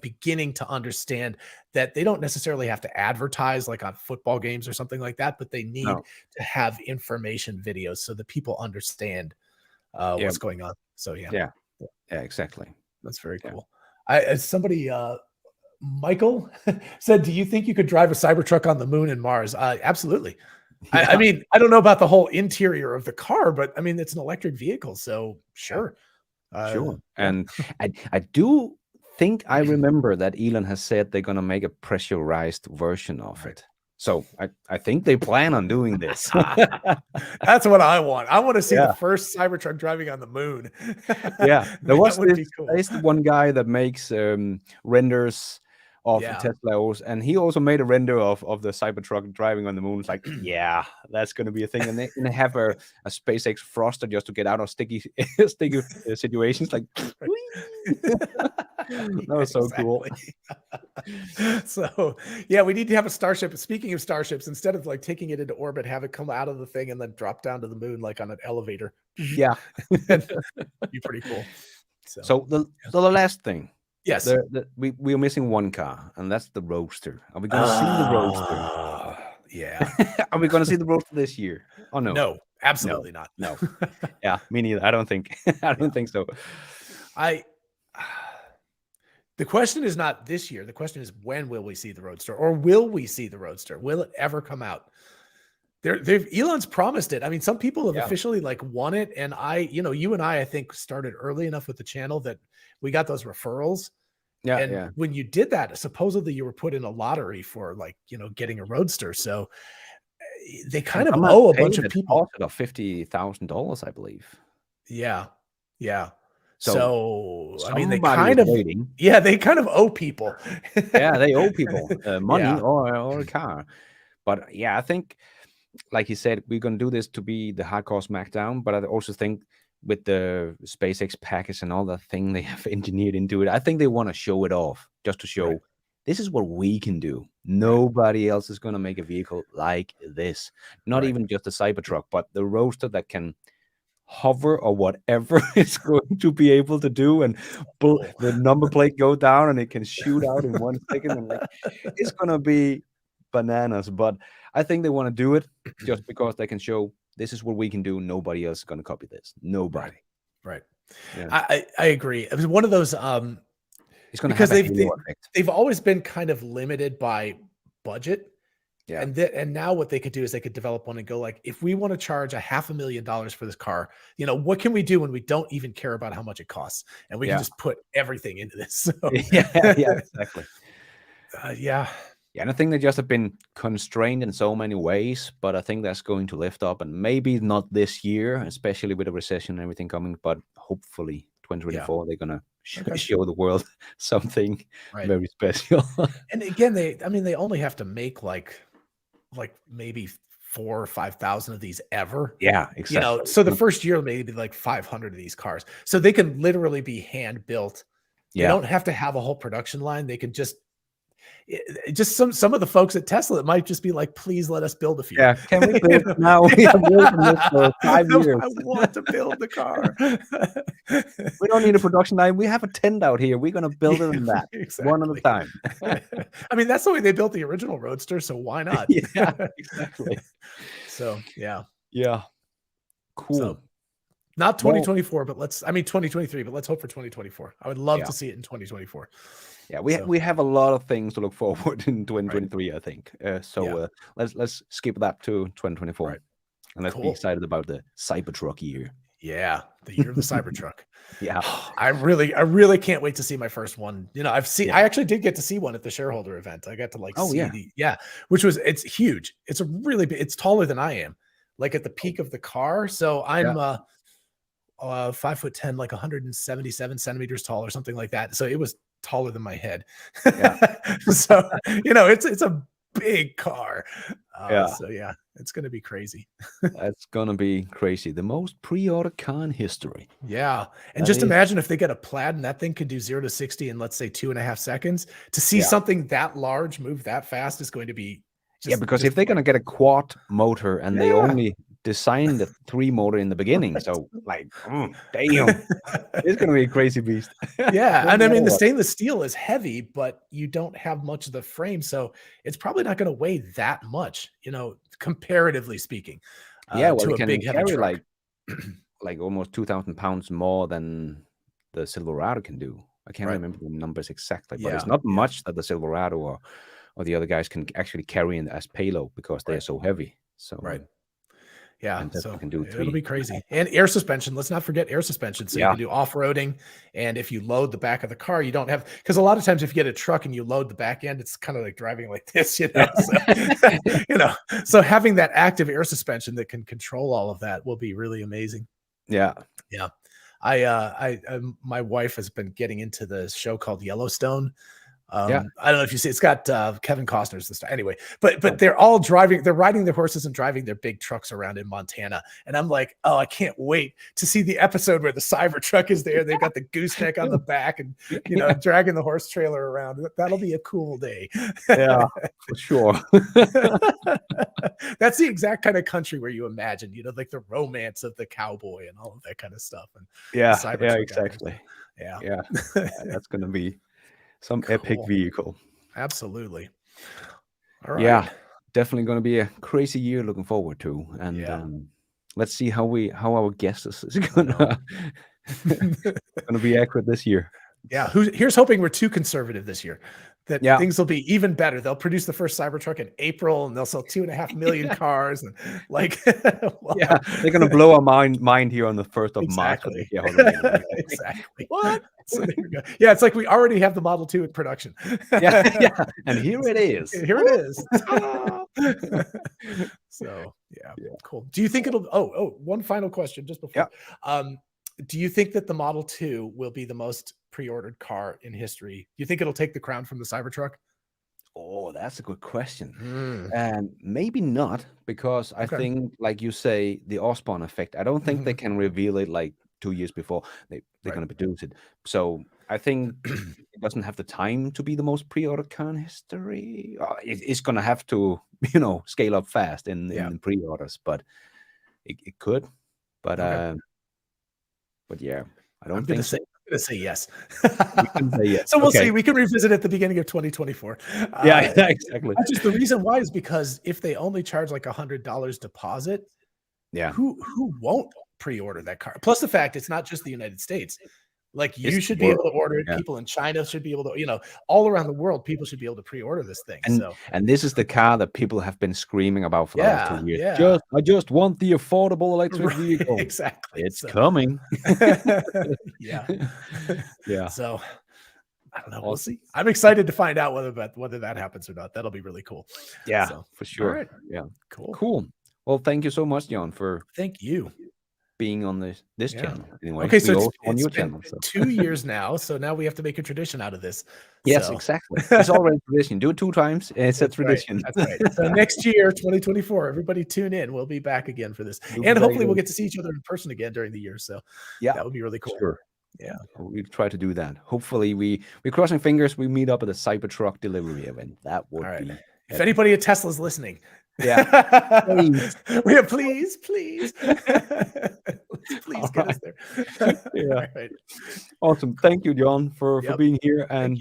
beginning to understand that they don't necessarily have to advertise like on football games or something like that, but they need no, to have information videos so that people understand yeah, what's going on. So yeah, yeah, yeah, exactly. that's very Yeah, cool. Michael said, "Do you think you could drive a Cybertruck on the moon and Mars?" Absolutely. I yeah, mean, I don't know about the whole interior of the car, but I mean, it's an electric vehicle, so yeah, sure. sure. Yeah. And I do think I remember that Elon has said they're gonna make a pressurized version of Right. it. So I think they plan on doing this. That's what I want. I want to see the Yeah. first Cybertruck driving on the moon. Yeah, there That was would be cool. there's the one guy that makes renders of Yeah. Tesla, and he also made a render of the Cybertruck driving on the moon. It's like, yeah, that's gonna be a thing. And they have a SpaceX thruster just to get out of sticky sticky situations. Like, that was so cool. So yeah, we need to have a starship. Speaking of starships, instead of like taking it into orbit, have it come out of the thing and then drop down to the moon like on an elevator. Yeah. That'd be pretty cool. So the last thing, Yes. we are missing one car, and that's the Roadster. Are we gonna see the Roadster? Yeah. Are we gonna see the Roadster this year? Oh no. No, No. absolutely not. No. Yeah, me neither. I don't think I don't think so. The question is not this year. The question is, when will we see the Roadster, or will we see the Roadster? Will it ever come out? Elon's promised it. I mean, some people have Yeah. officially like won it. And you and I think started early enough with the channel that we got those referrals. Yeah, And yeah. when you did that, supposedly you were put in a lottery for like, getting a Roadster. So they kind of Someone owe a paid bunch of a people. deposit of $50,000, I believe. Yeah. Yeah. So So, I mean, somebody is waiting. they kind of owe people. Yeah, they owe people money Yeah. or a car. But yeah, I think, like you said, we're gonna do this to be the hardcore SmackDown. But I also think with the SpaceX package and all that thing they have engineered into it, I think they want to show it off just to show Right. this is what we can do. Nobody else is gonna make a vehicle like this. Not Right. even just a Cybertruck, but the Roadster that can hover or whatever it's going to be able to do, and Cool. the number plate go down and it can shoot out in 1 second, and like it's gonna be bananas. But I think they want to do it just because they can show this is what we can do. Nobody else is gonna copy this. Nobody. Right. Yeah. I agree. It was one of those It's gonna because have a halo effect. they've always been kind of limited by budget. Yeah. And now what they could do is they could develop one and go like, if we want to charge $500,000 for this car, what can we do when we don't even care about how much it costs? And we can Yeah. just put everything into this. So, Yeah, exactly. yeah. Yeah, and I think they just have been constrained in so many ways, but I think that's going to lift up, and maybe not this year, especially with the recession and everything coming, but hopefully 2024 they're gonna show the world something very special. And again, they only have to make like maybe 4,000 or 5,000 of these ever. Yeah, exactly. So the first year maybe like 500 of these cars, so they can literally be hand built. They don't have to have a whole production line. They can just some of the folks at Tesla, it might just be like, please let us build a few. Yeah, can we build now? We have worked on this for 5 years. I want to build the car. We don't need a production line. We have a tent out here. We're gonna build it in that one at a time. I mean, that's the way they built the original Roadster, so why not? Yeah, exactly. So yeah. Cool. So, not 2024, but 2023, but let's hope for 2024. I would love to see it in 2024. Yeah, we have a lot of things to look forward in 2023, I think. Let's skip that to 2024, and let's be excited about the Cybertruck year. Yeah, the year of the Cybertruck. Yeah, I really can't wait to see my first one. I actually did get to see one at the shareholder event. I got to which was, it's huge. It's it's taller than I am, like at the peak of the car. So I'm 5'10", like 177 centimeters tall or something like that. So it was taller than my head. Yeah. So, it's a big car. Yeah. So yeah, it's going to be crazy. That's gonna be crazy. The most pre-ordered car in history. Yeah. And That just is, imagine if they get a plaid and that thing could do 0 to 60 in, let's say, 2.5 seconds. To see yeah. something that large move that fast is going to be Yeah, because if just they're gonna get a quad motor and they yeah. only designed the 3 motor in the beginning, so like, damn, it's gonna be a crazy beast. Yeah. No And I matter mean, the what. stainless steel is heavy, but you don't have much of the frame. So it's probably not going to weigh that much, comparatively speaking, Yeah, well, to it a can big, heavy carry truck. like almost 2,000 pounds more than the Silverado can do. I can't Right. remember the numbers exactly, but it's Yeah. not Yeah. much that the Silverado or the other guys can actually carry in as payload because they are Right. so heavy. So Right. Yeah, and Tesla so can do it'll be 3. crazy. And air suspension, let's not forget air suspension. So you Yeah. can do off-roading. And if you load the back of the car, you don't have, because a lot of times if you get a truck and you load the back end, it's kind of like driving like this, So, so having that active air suspension that can control all of that will be really amazing. Yeah. Yeah. My wife has been getting into the show called Yellowstone. Yeah. I don't know if you see, it's got Kevin Costner's the star. Anyway, but they're all driving, they're riding their horses and driving their big trucks around in Montana. And I'm like, oh, I can't wait to see the episode where the Cybertruck is there. They've got the gooseneck on the back and dragging the horse trailer around. That'll be a cool day. Yeah, for sure. That's the exact kind of country where you imagine, like the romance of the cowboy and all of that kind of stuff. And Yeah, Cybertruck exactly. Yeah. Yeah. That's gonna be some epic vehicle. Absolutely. All right. Yeah, definitely gonna be a crazy year looking forward to. And let's see how our guest is gonna be accurate this year. Yeah, here's hoping we're too conservative this year, that things will be even better. They'll produce the first Cybertruck in April, and they'll sell 2.5 million cars, and yeah, they're gonna blow our mind here on the 1st of March. Exactly. What? So there we go. Yeah, it's like we already have the Model 2 in production. yeah, and here it is. Here it is. So yeah, cool. Do you think it'll? Oh, one final question just before. Do you think that the Model 2 will be the most pre-ordered car in history? Do you think it'll take the crown from the Cybertruck? Oh, that's a good question. And maybe not, because I think, like you say, the Osborne effect. I don't think they can reveal it like 2 years before they're going to produce it. So I think it doesn't have the time to be the most pre-ordered car in history. It's going to have to, scale up fast in pre-orders, but it could. But yeah, I don't think so. I'm going to say yes. Say yes. So we'll see. We can revisit at the beginning of 2024. Yeah, exactly. Just the reason why is because if they only charge like $100 deposit, who won't pre-order that car? Plus the fact it's not just the United States. Like you should be able to order it. People in China should be able to, all around the world, people should be able to pre-order this thing. And this is the car that people have been screaming about for the last 2 years. I just want the affordable electric vehicle. Exactly. It's coming. Yeah. So I don't know. We'll see. I'm excited to find out whether that happens or not. That'll be really cool. Yeah, for sure. Right. Yeah. Cool. Well, thank you so much, John, for being on this channel. Anyway, okay, so on your been channel. So. 2 years now, so now we have to make a tradition out of this. Yes, exactly. It's already tradition. Do it 2 times, and it's a tradition. That's right. So next year, 2024, everybody tune in. We'll be back again for this, and hopefully we'll get to see each other in person again during the year. So that would be really cool. Sure. Yeah, we try to do that. Hopefully, we're crossing fingers. We meet up at the Cybertruck delivery event. That would be. If anybody at Tesla's listening, please. Please get us there. All right. Awesome. Thank you, John, for being here, and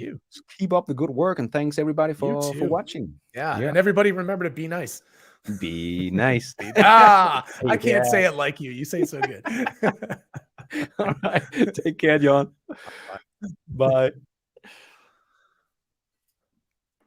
keep up the good work. And thanks everybody for watching. And everybody remember to be nice. Be nice. I can't say it like you. You say it so good. All right. Take care, John. Bye.